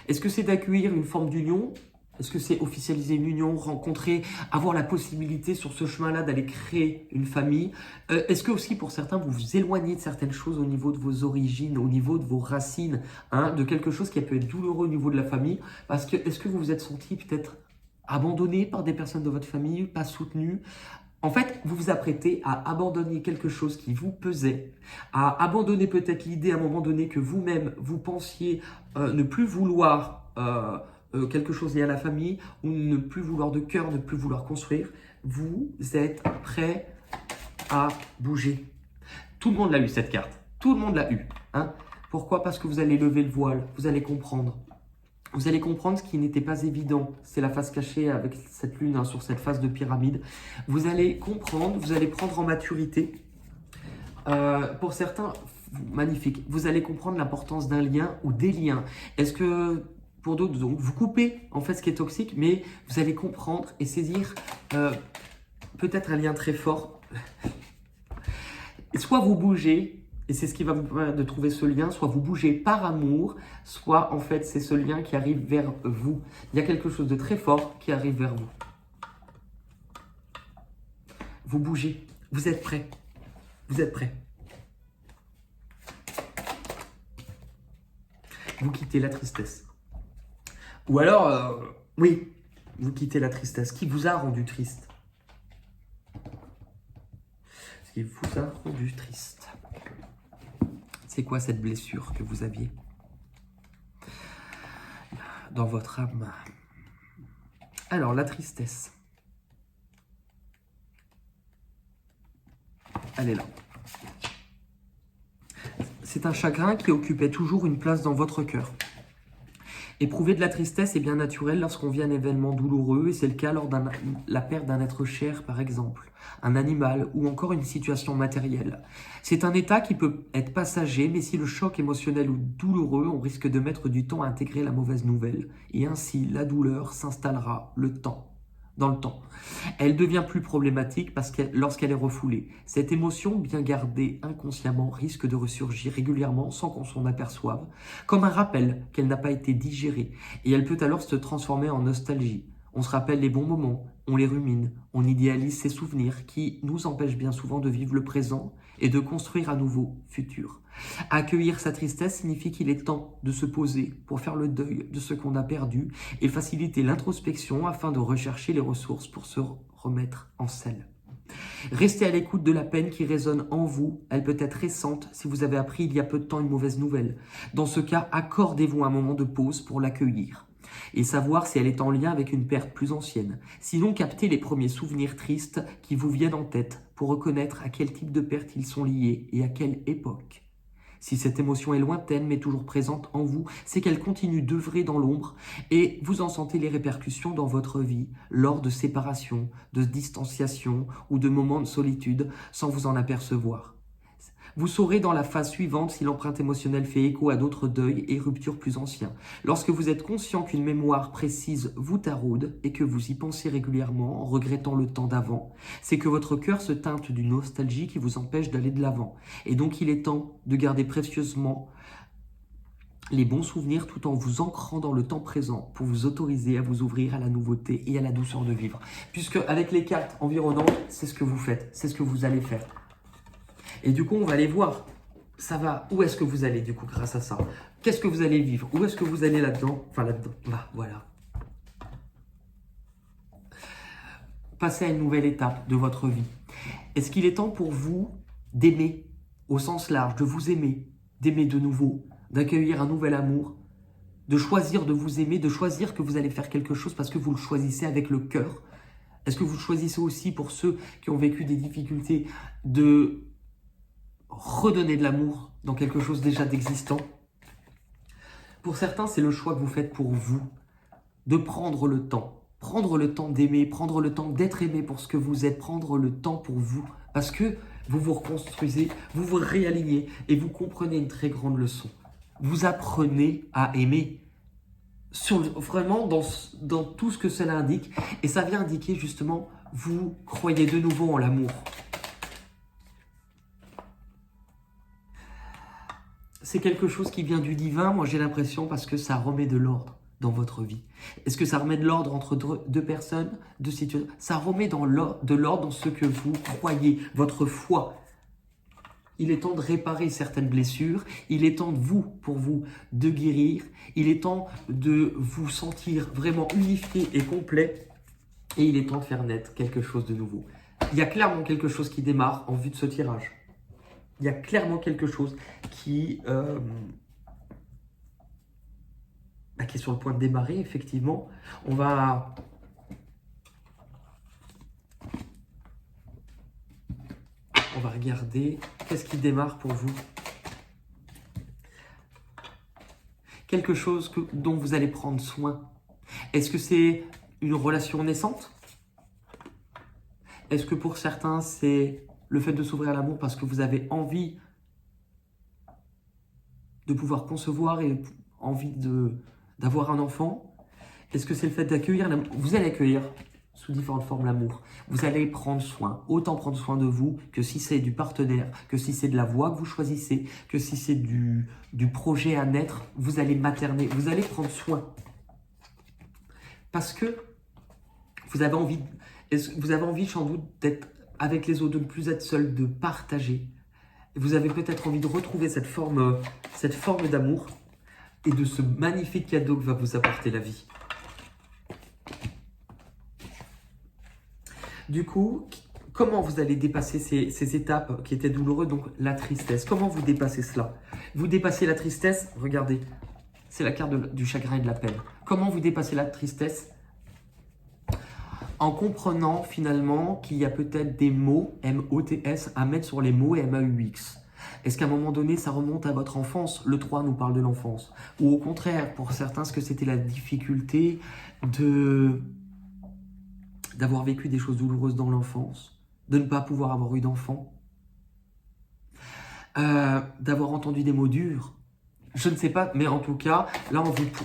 Est-ce que c'est d'accueillir une forme d'union? Est-ce que c'est officialiser une union, rencontrer, avoir la possibilité sur ce chemin-là d'aller créer une famille? Est-ce que aussi pour certains, vous vous éloignez de certaines choses au niveau de vos origines, au niveau de vos racines, hein, de quelque chose qui peut être douloureux au niveau de la famille? Parce que est-ce que vous vous êtes senti peut-être abandonné par des personnes de votre famille, pas soutenu? En fait, vous vous apprêtez à abandonner quelque chose qui vous pesait, à abandonner peut-être l'idée à un moment donné que vous-même, vous pensiez ne plus vouloir quelque chose lié à la famille, ou ne plus vouloir de cœur, ne plus vouloir construire. Vous êtes prêt à bouger. Tout le monde l'a eu cette carte. Tout le monde l'a eu. Hein. Pourquoi? Parce que vous allez lever le voile, vous allez comprendre. Vous allez comprendre ce qui n'était pas évident, c'est la face cachée avec cette lune sur cette face de pyramide. Vous allez comprendre, vous allez prendre en maturité. Pour certains, magnifique. Vous allez comprendre l'importance d'un lien ou des liens. Est-ce que pour d'autres, donc vous coupez en fait ce qui est toxique, mais vous allez comprendre et saisir peut-être un lien très fort. Soit vous bougez. Et c'est ce qui va vous permettre de trouver ce lien, soit vous bougez par amour, soit en fait c'est ce lien qui arrive vers vous. Il y a quelque chose de très fort qui arrive vers vous. Vous bougez, vous êtes prêts, vous êtes prêts. Vous quittez la tristesse. Ou alors, oui, vous quittez la tristesse. Qui vous a rendu triste? qui vous a rendu triste? C'est quoi cette blessure que vous aviez dans votre âme? Alors, la tristesse. Elle est là. C'est un chagrin qui occupait toujours une place dans votre cœur. Éprouver de la tristesse est bien naturel lorsqu'on vit un événement douloureux, et c'est le cas lors de la perte d'un être cher, par exemple, un animal ou encore une situation matérielle. C'est un état qui peut être passager, mais si le choc émotionnel ou douloureux, on risque de mettre du temps à intégrer la mauvaise nouvelle, et ainsi la douleur s'installera dans le temps. Elle devient plus problématique lorsqu'elle est refoulée. Cette émotion, bien gardée inconsciemment, risque de ressurgir régulièrement sans qu'on s'en aperçoive, comme un rappel qu'elle n'a pas été digérée, et elle peut alors se transformer en nostalgie. On se rappelle les bons moments, on les rumine, on idéalise ces souvenirs qui nous empêchent bien souvent de vivre le présent et de construire un nouveau futur. Accueillir sa tristesse signifie qu'il est temps de se poser pour faire le deuil de ce qu'on a perdu et faciliter l'introspection afin de rechercher les ressources pour se remettre en selle. Restez à l'écoute de la peine qui résonne en vous. Elle peut être récente si vous avez appris il y a peu de temps une mauvaise nouvelle. Dans ce cas, accordez-vous un moment de pause pour l'accueillir et savoir si elle est en lien avec une perte plus ancienne. Sinon, captez les premiers souvenirs tristes qui vous viennent en tête pour reconnaître à quel type de perte ils sont liés et à quelle époque. Si cette émotion est lointaine mais toujours présente en vous, c'est qu'elle continue d'œuvrer dans l'ombre et vous en sentez les répercussions dans votre vie lors de séparations, de distanciation ou de moments de solitude sans vous en apercevoir. Vous saurez dans la phase suivante si l'empreinte émotionnelle fait écho à d'autres deuils et ruptures plus anciens. Lorsque vous êtes conscient qu'une mémoire précise vous taraude et que vous y pensez régulièrement en regrettant le temps d'avant, c'est que votre cœur se teinte d'une nostalgie qui vous empêche d'aller de l'avant. Et donc il est temps de garder précieusement les bons souvenirs tout en vous ancrant dans le temps présent pour vous autoriser à vous ouvrir à la nouveauté et à la douceur de vivre. Puisque avec les cartes environnantes, c'est ce que vous faites, c'est ce que vous allez faire. Et du coup, on va aller voir, ça va, où est-ce que vous allez du coup grâce à ça? Qu'est-ce que vous allez vivre? Où est-ce que vous allez là-dedans? Enfin là-dedans, là, voilà. Passez à une nouvelle étape de votre vie. Est-ce qu'il est temps pour vous d'aimer au sens large, de vous aimer, d'aimer de nouveau, d'accueillir un nouvel amour, de choisir de vous aimer, de choisir que vous allez faire quelque chose parce que vous le choisissez avec le cœur? Est-ce que vous choisissez aussi pour ceux qui ont vécu des difficultés de redonner de l'amour dans quelque chose déjà d'existant? Pour certains, c'est le choix que vous faites pour vous, de prendre le temps d'aimer, prendre le temps d'être aimé pour ce que vous êtes, prendre le temps pour vous, parce que vous vous reconstruisez, vous vous réalignez et vous comprenez une très grande leçon. Vous apprenez à aimer, vraiment dans tout ce que cela indique, et ça vient indiquer justement, vous croyez de nouveau en l'amour. C'est quelque chose qui vient du divin, moi j'ai l'impression, parce que ça remet de l'ordre dans votre vie. Est-ce que ça remet de l'ordre entre deux personnes, deux situations? Ça remet de l'ordre dans ce que vous croyez, votre foi. Il est temps de réparer certaines blessures, il est temps pour vous, de guérir, il est temps de vous sentir vraiment unifié et complet, et il est temps de faire naître quelque chose de nouveau. Il y a clairement quelque chose qui démarre en vue de ce tirage. Il y a clairement quelque chose qui est sur le point de démarrer, effectivement. On va regarder qu'est-ce qui démarre pour vous. Quelque chose dont vous allez prendre soin. Est-ce que c'est une relation naissante? Est-ce que pour certains, c'est le fait de s'ouvrir à l'amour parce que vous avez envie de pouvoir concevoir et envie d'avoir un enfant? Est-ce que c'est le fait d'accueillir l'amour? Vous allez accueillir sous différentes formes l'amour. Vous allez prendre soin, autant prendre soin de vous que si c'est du partenaire, que si c'est de la voie que vous choisissez, que si c'est du projet à naître, vous allez materner, vous allez prendre soin. Parce que vous avez envie sans doute d'être avec les autres, de ne plus être seul, de partager. Vous avez peut-être envie de retrouver cette forme d'amour et de ce magnifique cadeau que va vous apporter la vie. Du coup, Comment vous allez dépasser ces étapes qui étaient douloureuses, donc la tristesse? Comment vous dépassez cela? Vous dépassez la tristesse, regardez, c'est la carte du chagrin et de la peine. Comment vous dépassez la tristesse? En comprenant finalement qu'il y a peut-être des mots, M-O-T-S, à mettre sur les mots et M-A-U-X. Est-ce qu'à un moment donné, ça remonte à votre enfance? Le 3 nous parle de l'enfance. Ou au contraire, pour certains, est-ce que c'était la difficulté d'avoir vécu des choses douloureuses dans l'enfance, de ne pas pouvoir avoir eu d'enfant, d'avoir entendu des mots durs? Je ne sais pas, mais en tout cas, là,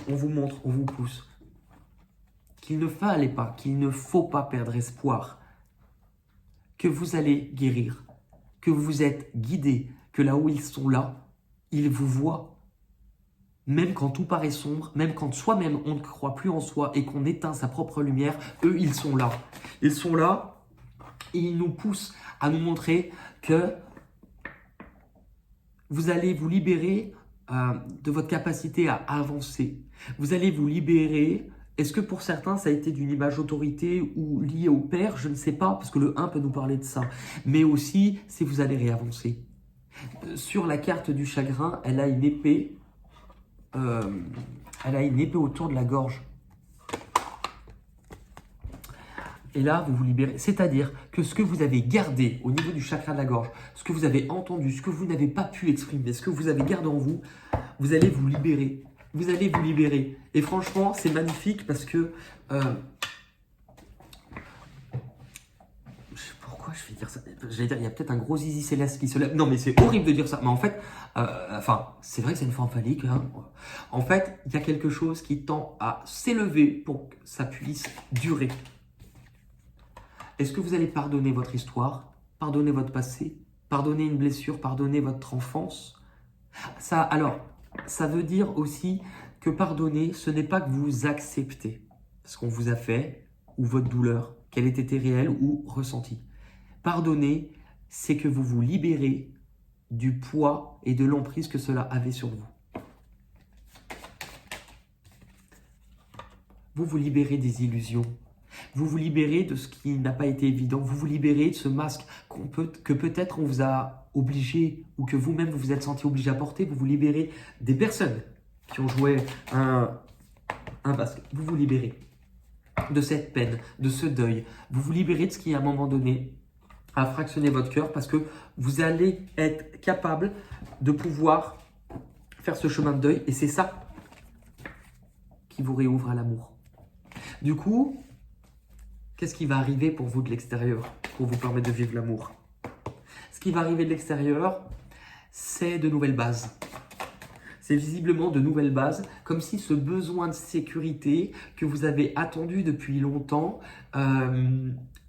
on vous montre, on vous pousse qu'il ne fallait pas, qu'il ne faut pas perdre espoir, que vous allez guérir, que vous êtes guidés, que là où ils sont là, ils vous voient. Même quand tout paraît sombre, même quand soi-même on ne croit plus en soi et qu'on éteint sa propre lumière, eux, ils sont là. Ils sont là et ils nous poussent à nous montrer que vous allez vous libérer de votre capacité à avancer. Vous allez vous libérer. Est-ce que pour certains, ça a été d'une image d'autorité ou lié au père? Je ne sais pas, parce que le 1 peut nous parler de ça. Mais aussi, si vous allez réavancer. Sur la carte du chagrin, elle a une épée. Elle a une épée autour de la gorge. Et là, vous vous libérez. C'est-à-dire que ce que vous avez gardé au niveau du chakra de la gorge, ce que vous avez entendu, ce que vous n'avez pas pu exprimer, ce que vous avez gardé en vous, vous allez vous libérer. Vous allez vous libérer. Et franchement, c'est magnifique parce que... pourquoi je vais dire ça? J'allais dire, il y a peut-être un gros zizi céleste qui se lève. Non, mais c'est horrible de dire ça. Mais en fait, c'est vrai que c'est une forme phallique. Hein. En fait, il y a quelque chose qui tend à s'élever pour que ça puisse durer. Est-ce que vous allez pardonner votre histoire, pardonner votre passé, pardonner une blessure, pardonner votre enfance? Alors, ça veut dire aussi que pardonner, ce n'est pas que vous acceptez ce qu'on vous a fait ou votre douleur, qu'elle ait été réelle ou ressentie. Pardonner, c'est que vous vous libérez du poids et de l'emprise que cela avait sur vous. Vous vous libérez des illusions. Vous vous libérez de ce qui n'a pas été évident. Vous vous libérez de ce masque que peut-être on vous a obligé ou que vous-même vous vous êtes senti obligé à porter. Vous vous libérez des personnes qui ont joué un masque. Vous vous libérez de cette peine, de ce deuil. Vous vous libérez de ce qui, à un moment donné, a fractionné votre cœur parce que vous allez être capable de pouvoir faire ce chemin de deuil. Et c'est ça qui vous réouvre à l'amour. Du coup, qu'est-ce qui va arriver pour vous de l'extérieur pour vous permettre de vivre l'amour? Ce qui va arriver de l'extérieur, c'est de nouvelles bases. C'est visiblement de nouvelles bases, comme si ce besoin de sécurité que vous avez attendu depuis longtemps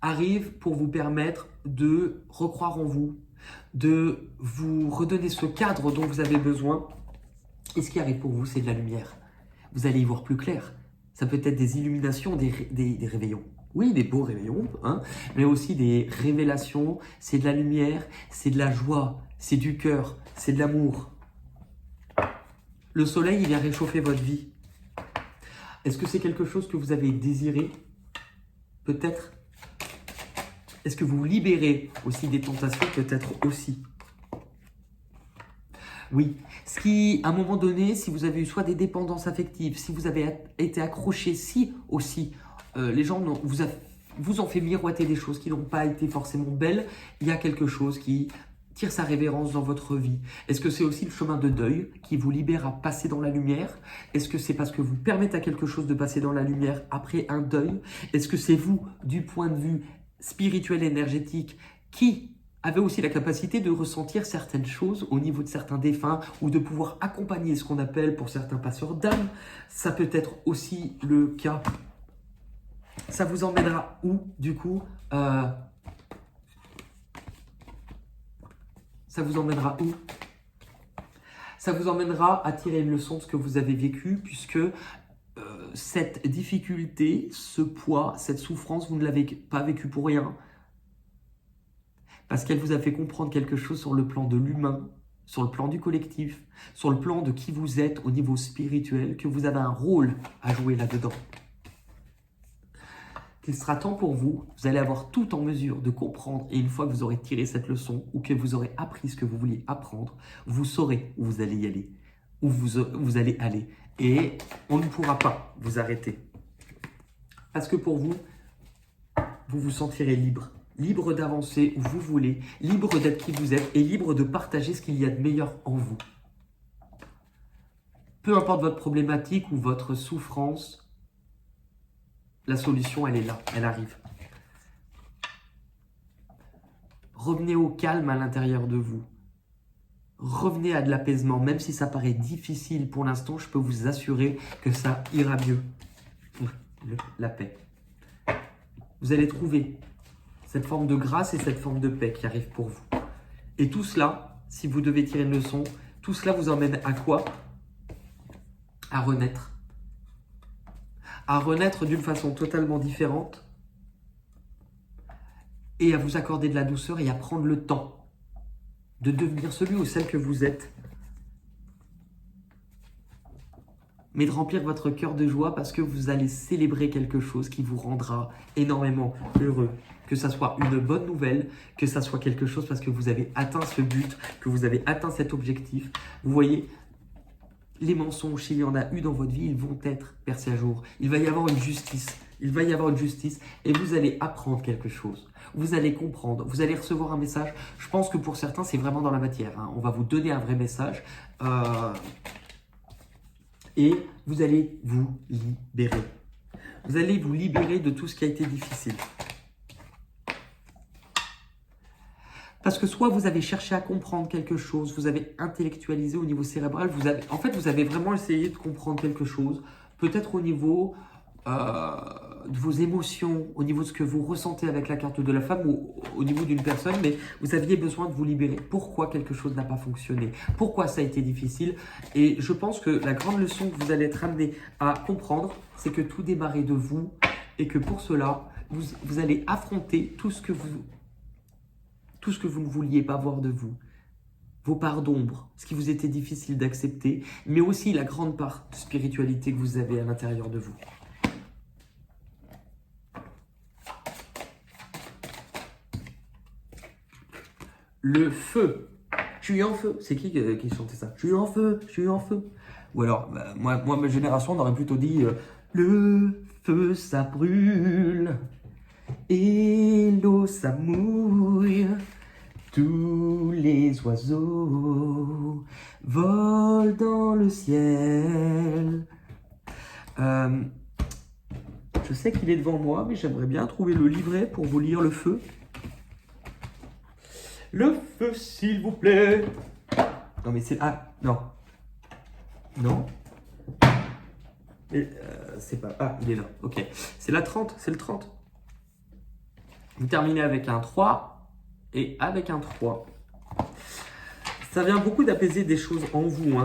arrive pour vous permettre de recroire en vous, de vous redonner ce cadre dont vous avez besoin. Et ce qui arrive pour vous, c'est de la lumière. Vous allez y voir plus clair. Ça peut être des illuminations, des réveillons. Oui, des beaux réveillons, hein, mais aussi des révélations. C'est de la lumière, c'est de la joie, c'est du cœur, c'est de l'amour. Le soleil, il vient réchauffer votre vie. Est-ce que c'est quelque chose que vous avez désiré? Peut-être. Est-ce que vous vous libérez aussi des tentations? Peut-être aussi. Oui. Ce qui, à un moment donné, si vous avez eu soit des dépendances affectives, si vous avez été accroché, si aussi les gens vous ont fait miroiter des choses qui n'ont pas été forcément belles, il y a quelque chose qui tire sa révérence dans votre vie. Est-ce que c'est aussi le chemin de deuil qui vous libère à passer dans la lumière? Est-ce que c'est parce que vous permettez à quelque chose de passer dans la lumière après un deuil? Est-ce que c'est vous, du point de vue spirituel et énergétique, qui avez aussi la capacité de ressentir certaines choses au niveau de certains défunts ou de pouvoir accompagner ce qu'on appelle pour certains passeurs d'âme? Ça peut être aussi le cas. Ça vous emmènera où, du coup Ça vous emmènera où? Ça vous emmènera à tirer une leçon de ce que vous avez vécu, puisque cette difficulté, ce poids, cette souffrance, vous ne l'avez pas vécu pour rien. Parce qu'elle vous a fait comprendre quelque chose sur le plan de l'humain, sur le plan du collectif, sur le plan de qui vous êtes au niveau spirituel, que vous avez un rôle à jouer là-dedans. qu'il sera temps pour vous, vous allez avoir tout en mesure de comprendre et une fois que vous aurez tiré cette leçon ou que vous aurez appris ce que vous vouliez apprendre, vous saurez où vous allez y aller, où vous allez aller et on ne pourra pas vous arrêter. Parce que pour vous, vous vous sentirez libre. Libre d'avancer où vous voulez, libre d'être qui vous êtes et libre de partager ce qu'il y a de meilleur en vous. Peu importe votre problématique ou votre souffrance, la solution, elle est là, elle arrive. Revenez au calme à l'intérieur de vous. Revenez à de l'apaisement, même si ça paraît difficile pour l'instant, je peux vous assurer que ça ira mieux. La paix. Vous allez trouver cette forme de grâce et cette forme de paix qui arrive pour vous. Et tout cela, si vous devez tirer une leçon, tout cela vous emmène à quoi? À renaître. À renaître d'une façon totalement différente et à vous accorder de la douceur et à prendre le temps de devenir celui ou celle que vous êtes. Mais de remplir votre cœur de joie parce que vous allez célébrer quelque chose qui vous rendra énormément heureux. Que ça soit une bonne nouvelle, que ça soit quelque chose parce que vous avez atteint ce but, que vous avez atteint cet objectif. Vous voyez, les mensonges, s'il y en a eu dans votre vie, ils vont être percés à jour. Il va y avoir une justice. Il va y avoir une justice et vous allez apprendre quelque chose. Vous allez comprendre, vous allez recevoir un message. Je pense que pour certains, c'est vraiment dans la matière. On va vous donner un vrai message. Et vous allez vous libérer. Vous allez vous libérer de tout ce qui a été difficile. Parce que soit vous avez cherché à comprendre quelque chose, vous avez intellectualisé au niveau cérébral, vous avez vraiment essayé de comprendre quelque chose, peut-être au niveau de vos émotions, au niveau de ce que vous ressentez avec la carte de la femme ou au niveau d'une personne, mais vous aviez besoin de vous libérer. Pourquoi quelque chose n'a pas fonctionné? Pourquoi ça a été difficile? Et je pense que la grande leçon que vous allez être amené à comprendre, c'est que tout démarrait de vous et que pour cela, vous allez affronter tout ce que vous ne vouliez pas voir de vous. Vos parts d'ombre, ce qui vous était difficile d'accepter, mais aussi la grande part de spiritualité que vous avez à l'intérieur de vous. Le feu. Je suis en feu. C'est qui chantait ça? Je suis en feu, je suis en feu. Ou alors, moi ma génération, on aurait plutôt dit le feu, ça brûle et l'eau, ça mouille. Tous les oiseaux volent dans le ciel. Je sais qu'il est devant moi, mais j'aimerais bien trouver le livret pour vous lire le feu. Le feu, s'il vous plaît. Non, mais c'est... Ah, non. Non. C'est pas... Ah, il est là. Ok. C'est la 30. C'est le 30. Vous terminez avec un 3 et avec un 3. Ça vient beaucoup d'apaiser des choses en vous.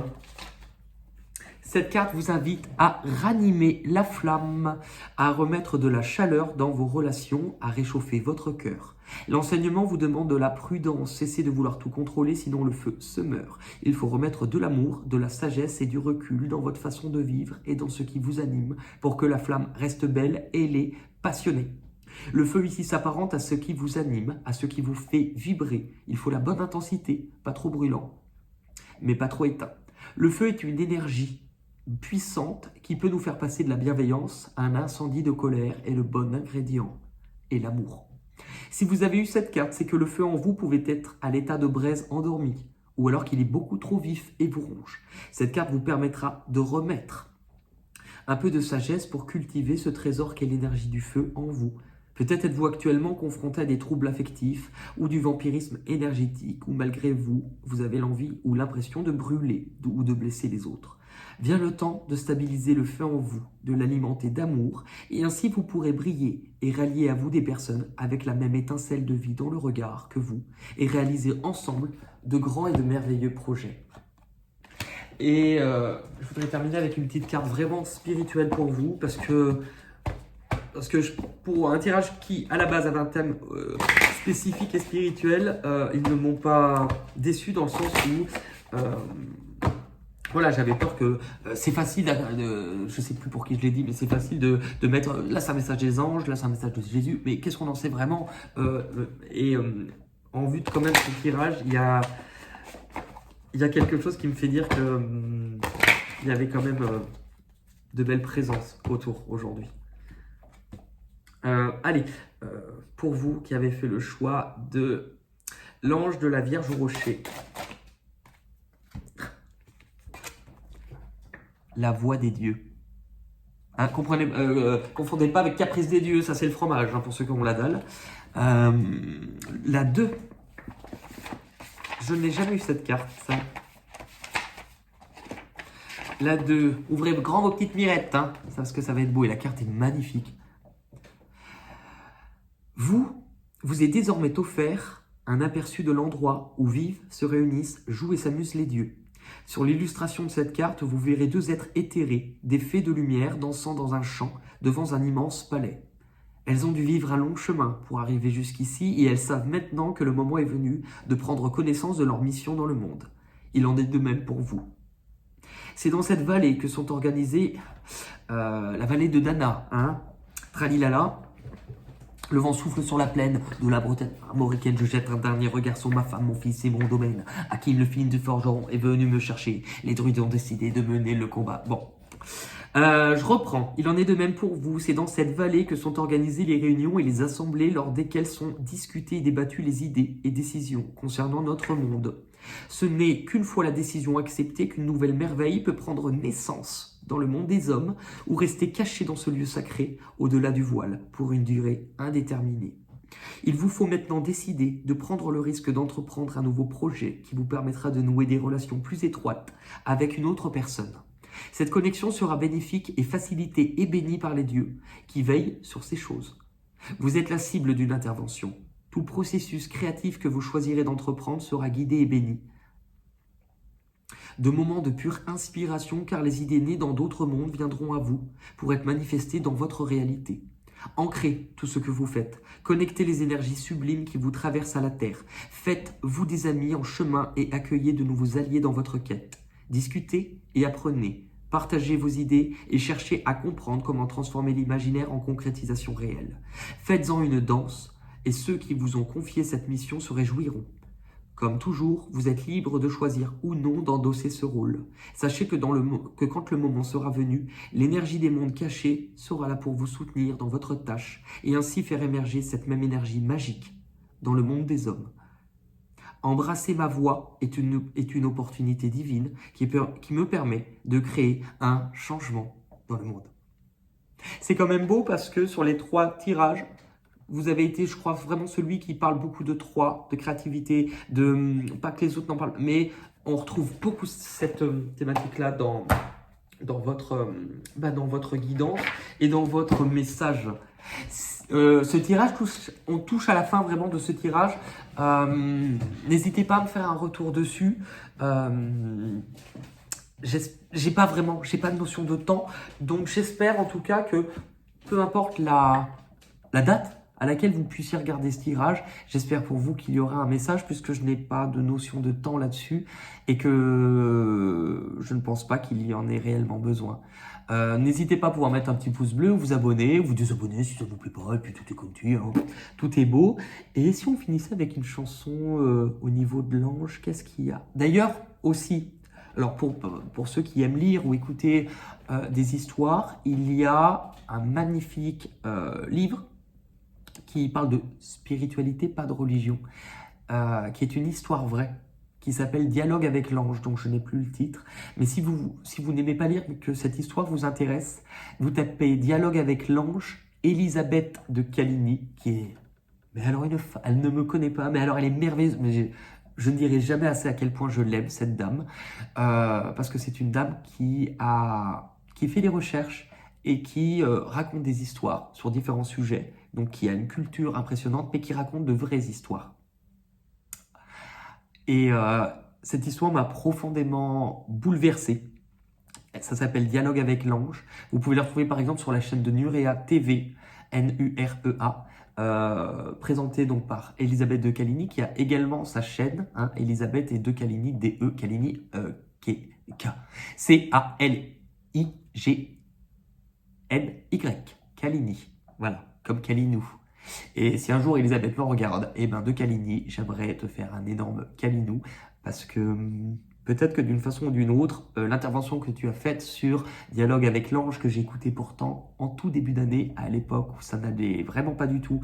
Cette carte vous invite à ranimer la flamme, à remettre de la chaleur dans vos relations, à réchauffer votre cœur. L'enseignement vous demande de la prudence, cessez de vouloir tout contrôler, sinon le feu se meurt. Il faut remettre de l'amour, de la sagesse et du recul dans votre façon de vivre et dans ce qui vous anime, pour que la flamme reste belle, ailée, passionnée. Le feu ici s'apparente à ce qui vous anime, à ce qui vous fait vibrer. Il faut la bonne intensité, pas trop brûlant, mais pas trop éteint. Le feu est une énergie puissante qui peut nous faire passer de la bienveillance à un incendie de colère et le bon ingrédient est l'amour. Si vous avez eu cette carte, c'est que le feu en vous pouvait être à l'état de braise endormie ou alors qu'il est beaucoup trop vif et vous ronge. Cette carte vous permettra de remettre un peu de sagesse pour cultiver ce trésor qu'est l'énergie du feu en vous. Peut-être êtes-vous actuellement confronté à des troubles affectifs ou du vampirisme énergétique ou malgré vous, vous avez l'envie ou l'impression de brûler ou de blesser les autres. Vient le temps de stabiliser le feu en vous, de l'alimenter d'amour et ainsi vous pourrez briller et rallier à vous des personnes avec la même étincelle de vie dans le regard que vous et réaliser ensemble de grands et de merveilleux projets. Et je voudrais terminer avec une petite carte vraiment spirituelle pour vous parce que pour un tirage qui à la base avait un thème spécifique et spirituel, ils ne m'ont pas déçu dans le sens où voilà, j'avais peur que c'est facile, je sais plus pour qui je l'ai dit, mais c'est facile de mettre, là c'est un message des anges, là c'est un message de Jésus, mais qu'est-ce qu'on en sait vraiment et en vue de quand même ce tirage, il y a quelque chose qui me fait dire que il y avait quand même de belles présences autour aujourd'hui. Allez, pour vous qui avez fait le choix de l'ange de la Vierge au rocher, la voix des dieux. Hein, confondez pas avec Caprice des dieux, ça c'est le fromage, hein, pour ceux qui ont la dalle. La 2, je n'ai jamais eu cette carte, ça. La 2, ouvrez grand vos petites mirettes, hein, parce que ça va être beau, et la carte est magnifique. Vous est désormais offert un aperçu de l'endroit où vivent, se réunissent, jouent et s'amusent les dieux. Sur l'illustration de cette carte, vous verrez 2 êtres éthérés, des fées de lumière, dansant dans un champ, devant un immense palais. Elles ont dû vivre un long chemin pour arriver jusqu'ici et elles savent maintenant que le moment est venu de prendre connaissance de leur mission dans le monde. Il en est de même pour vous. C'est dans cette vallée que sont organisées la vallée de Dana, hein, Tralilala. Le vent souffle sur la plaine de la Bretagne armoricaine. Je jette un dernier regard sur ma femme, mon fils et mon domaine. Hakim, le fils du forgeron, est venu me chercher. Les druides ont décidé de mener le combat. Bon. Je reprends. Il en est de même pour vous. C'est dans cette vallée que sont organisées les réunions et les assemblées lors desquelles sont discutées et débattues les idées et décisions concernant notre monde. Ce n'est qu'une fois la décision acceptée qu'une nouvelle merveille peut prendre naissance dans le monde des hommes ou rester cachée dans ce lieu sacré au-delà du voile pour une durée indéterminée. Il vous faut maintenant décider de prendre le risque d'entreprendre un nouveau projet qui vous permettra de nouer des relations plus étroites avec une autre personne. Cette connexion sera bénéfique et facilitée et bénie par les dieux qui veillent sur ces choses. Vous êtes la cible d'une intervention. Tout processus créatif que vous choisirez d'entreprendre sera guidé et béni. De moments de pure inspiration, car les idées nées dans d'autres mondes viendront à vous pour être manifestées dans votre réalité. Ancrez tout ce que vous faites. Connectez les énergies sublimes qui vous traversent à la Terre. Faites-vous des amis en chemin et accueillez de nouveaux alliés dans votre quête. Discutez et apprenez. Partagez vos idées et cherchez à comprendre comment transformer l'imaginaire en concrétisation réelle. Faites-en une danse et ceux qui vous ont confié cette mission se réjouiront. Comme toujours, vous êtes libre de choisir ou non d'endosser ce rôle. Sachez que quand le moment sera venu, l'énergie des mondes cachés sera là pour vous soutenir dans votre tâche et ainsi faire émerger cette même énergie magique dans le monde des hommes. Embrasser ma voix est une opportunité divine qui me permet de créer un changement dans le monde. C'est quand même beau parce que sur les 3 tirages, vous avez été, je crois, vraiment celui qui parle beaucoup de 3, de créativité, pas que les autres n'en parlent, mais on retrouve beaucoup cette thématique-là dans votre guidance et dans votre message. Ce tirage, on touche à la fin vraiment de ce tirage. N'hésitez pas à me faire un retour dessus. J'ai pas de notion de temps, donc j'espère en tout cas que peu importe la date à laquelle vous puissiez regarder ce tirage, j'espère pour vous qu'il y aura un message puisque je n'ai pas de notion de temps là-dessus et que je ne pense pas qu'il y en ait réellement besoin. N'hésitez pas à pouvoir mettre un petit pouce bleu, vous abonner, vous désabonner si ça ne vous plaît pas, et puis tout est connu, hein. Tout est beau. Et si on finissait avec une chanson au niveau de l'ange, qu'est-ce qu'il y a? D'ailleurs aussi, alors pour ceux qui aiment lire ou écouter des histoires, il y a un magnifique livre qui parle de spiritualité, pas de religion, qui est une histoire vraie, qui s'appelle Dialogue avec l'ange, donc je n'ai plus le titre. Mais si vous n'aimez pas lire, mais que cette histoire vous intéresse, vous tapez Dialogue avec l'ange, Elisabeth de Caligny, qui est... Mais alors, elle ne me connaît pas, mais alors elle est merveilleuse, mais je ne dirai jamais assez à quel point je l'aime, cette dame, parce que c'est une dame qui fait des recherches et qui raconte des histoires sur différents sujets, donc qui a une culture impressionnante, mais qui raconte de vraies histoires. Et cette histoire m'a profondément bouleversé. Ça s'appelle Dialogue avec l'ange. Vous pouvez la retrouver par exemple sur la chaîne de Nurea TV, Nurea, présentée donc par Elisabeth de Caligny, qui a également sa chaîne, hein, Elisabeth et de Caligny, DE Caligny, C-A-L-I-G-N-Y. Caligny. Voilà, comme Calinou. Et si un jour Elisabeth me regarde, eh ben de Caligny, j'aimerais te faire un énorme Calinou parce que peut-être que d'une façon ou d'une autre, l'intervention que tu as faite sur Dialogue avec l'ange que j'écoutais pourtant en tout début d'année, à l'époque où ça n'allait vraiment pas du tout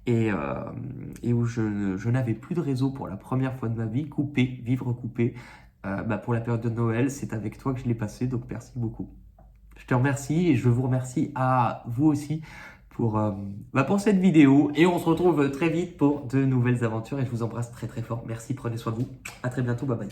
et où je n'avais plus de réseau pour la première fois de ma vie, coupé, vivre coupé, pour la période de Noël, c'est avec toi que je l'ai passé, donc merci beaucoup. Je te remercie et je vous remercie à vous aussi pour cette vidéo. Et on se retrouve très vite pour de nouvelles aventures et je vous embrasse très très fort. Merci, prenez soin de vous. À très bientôt, bye bye.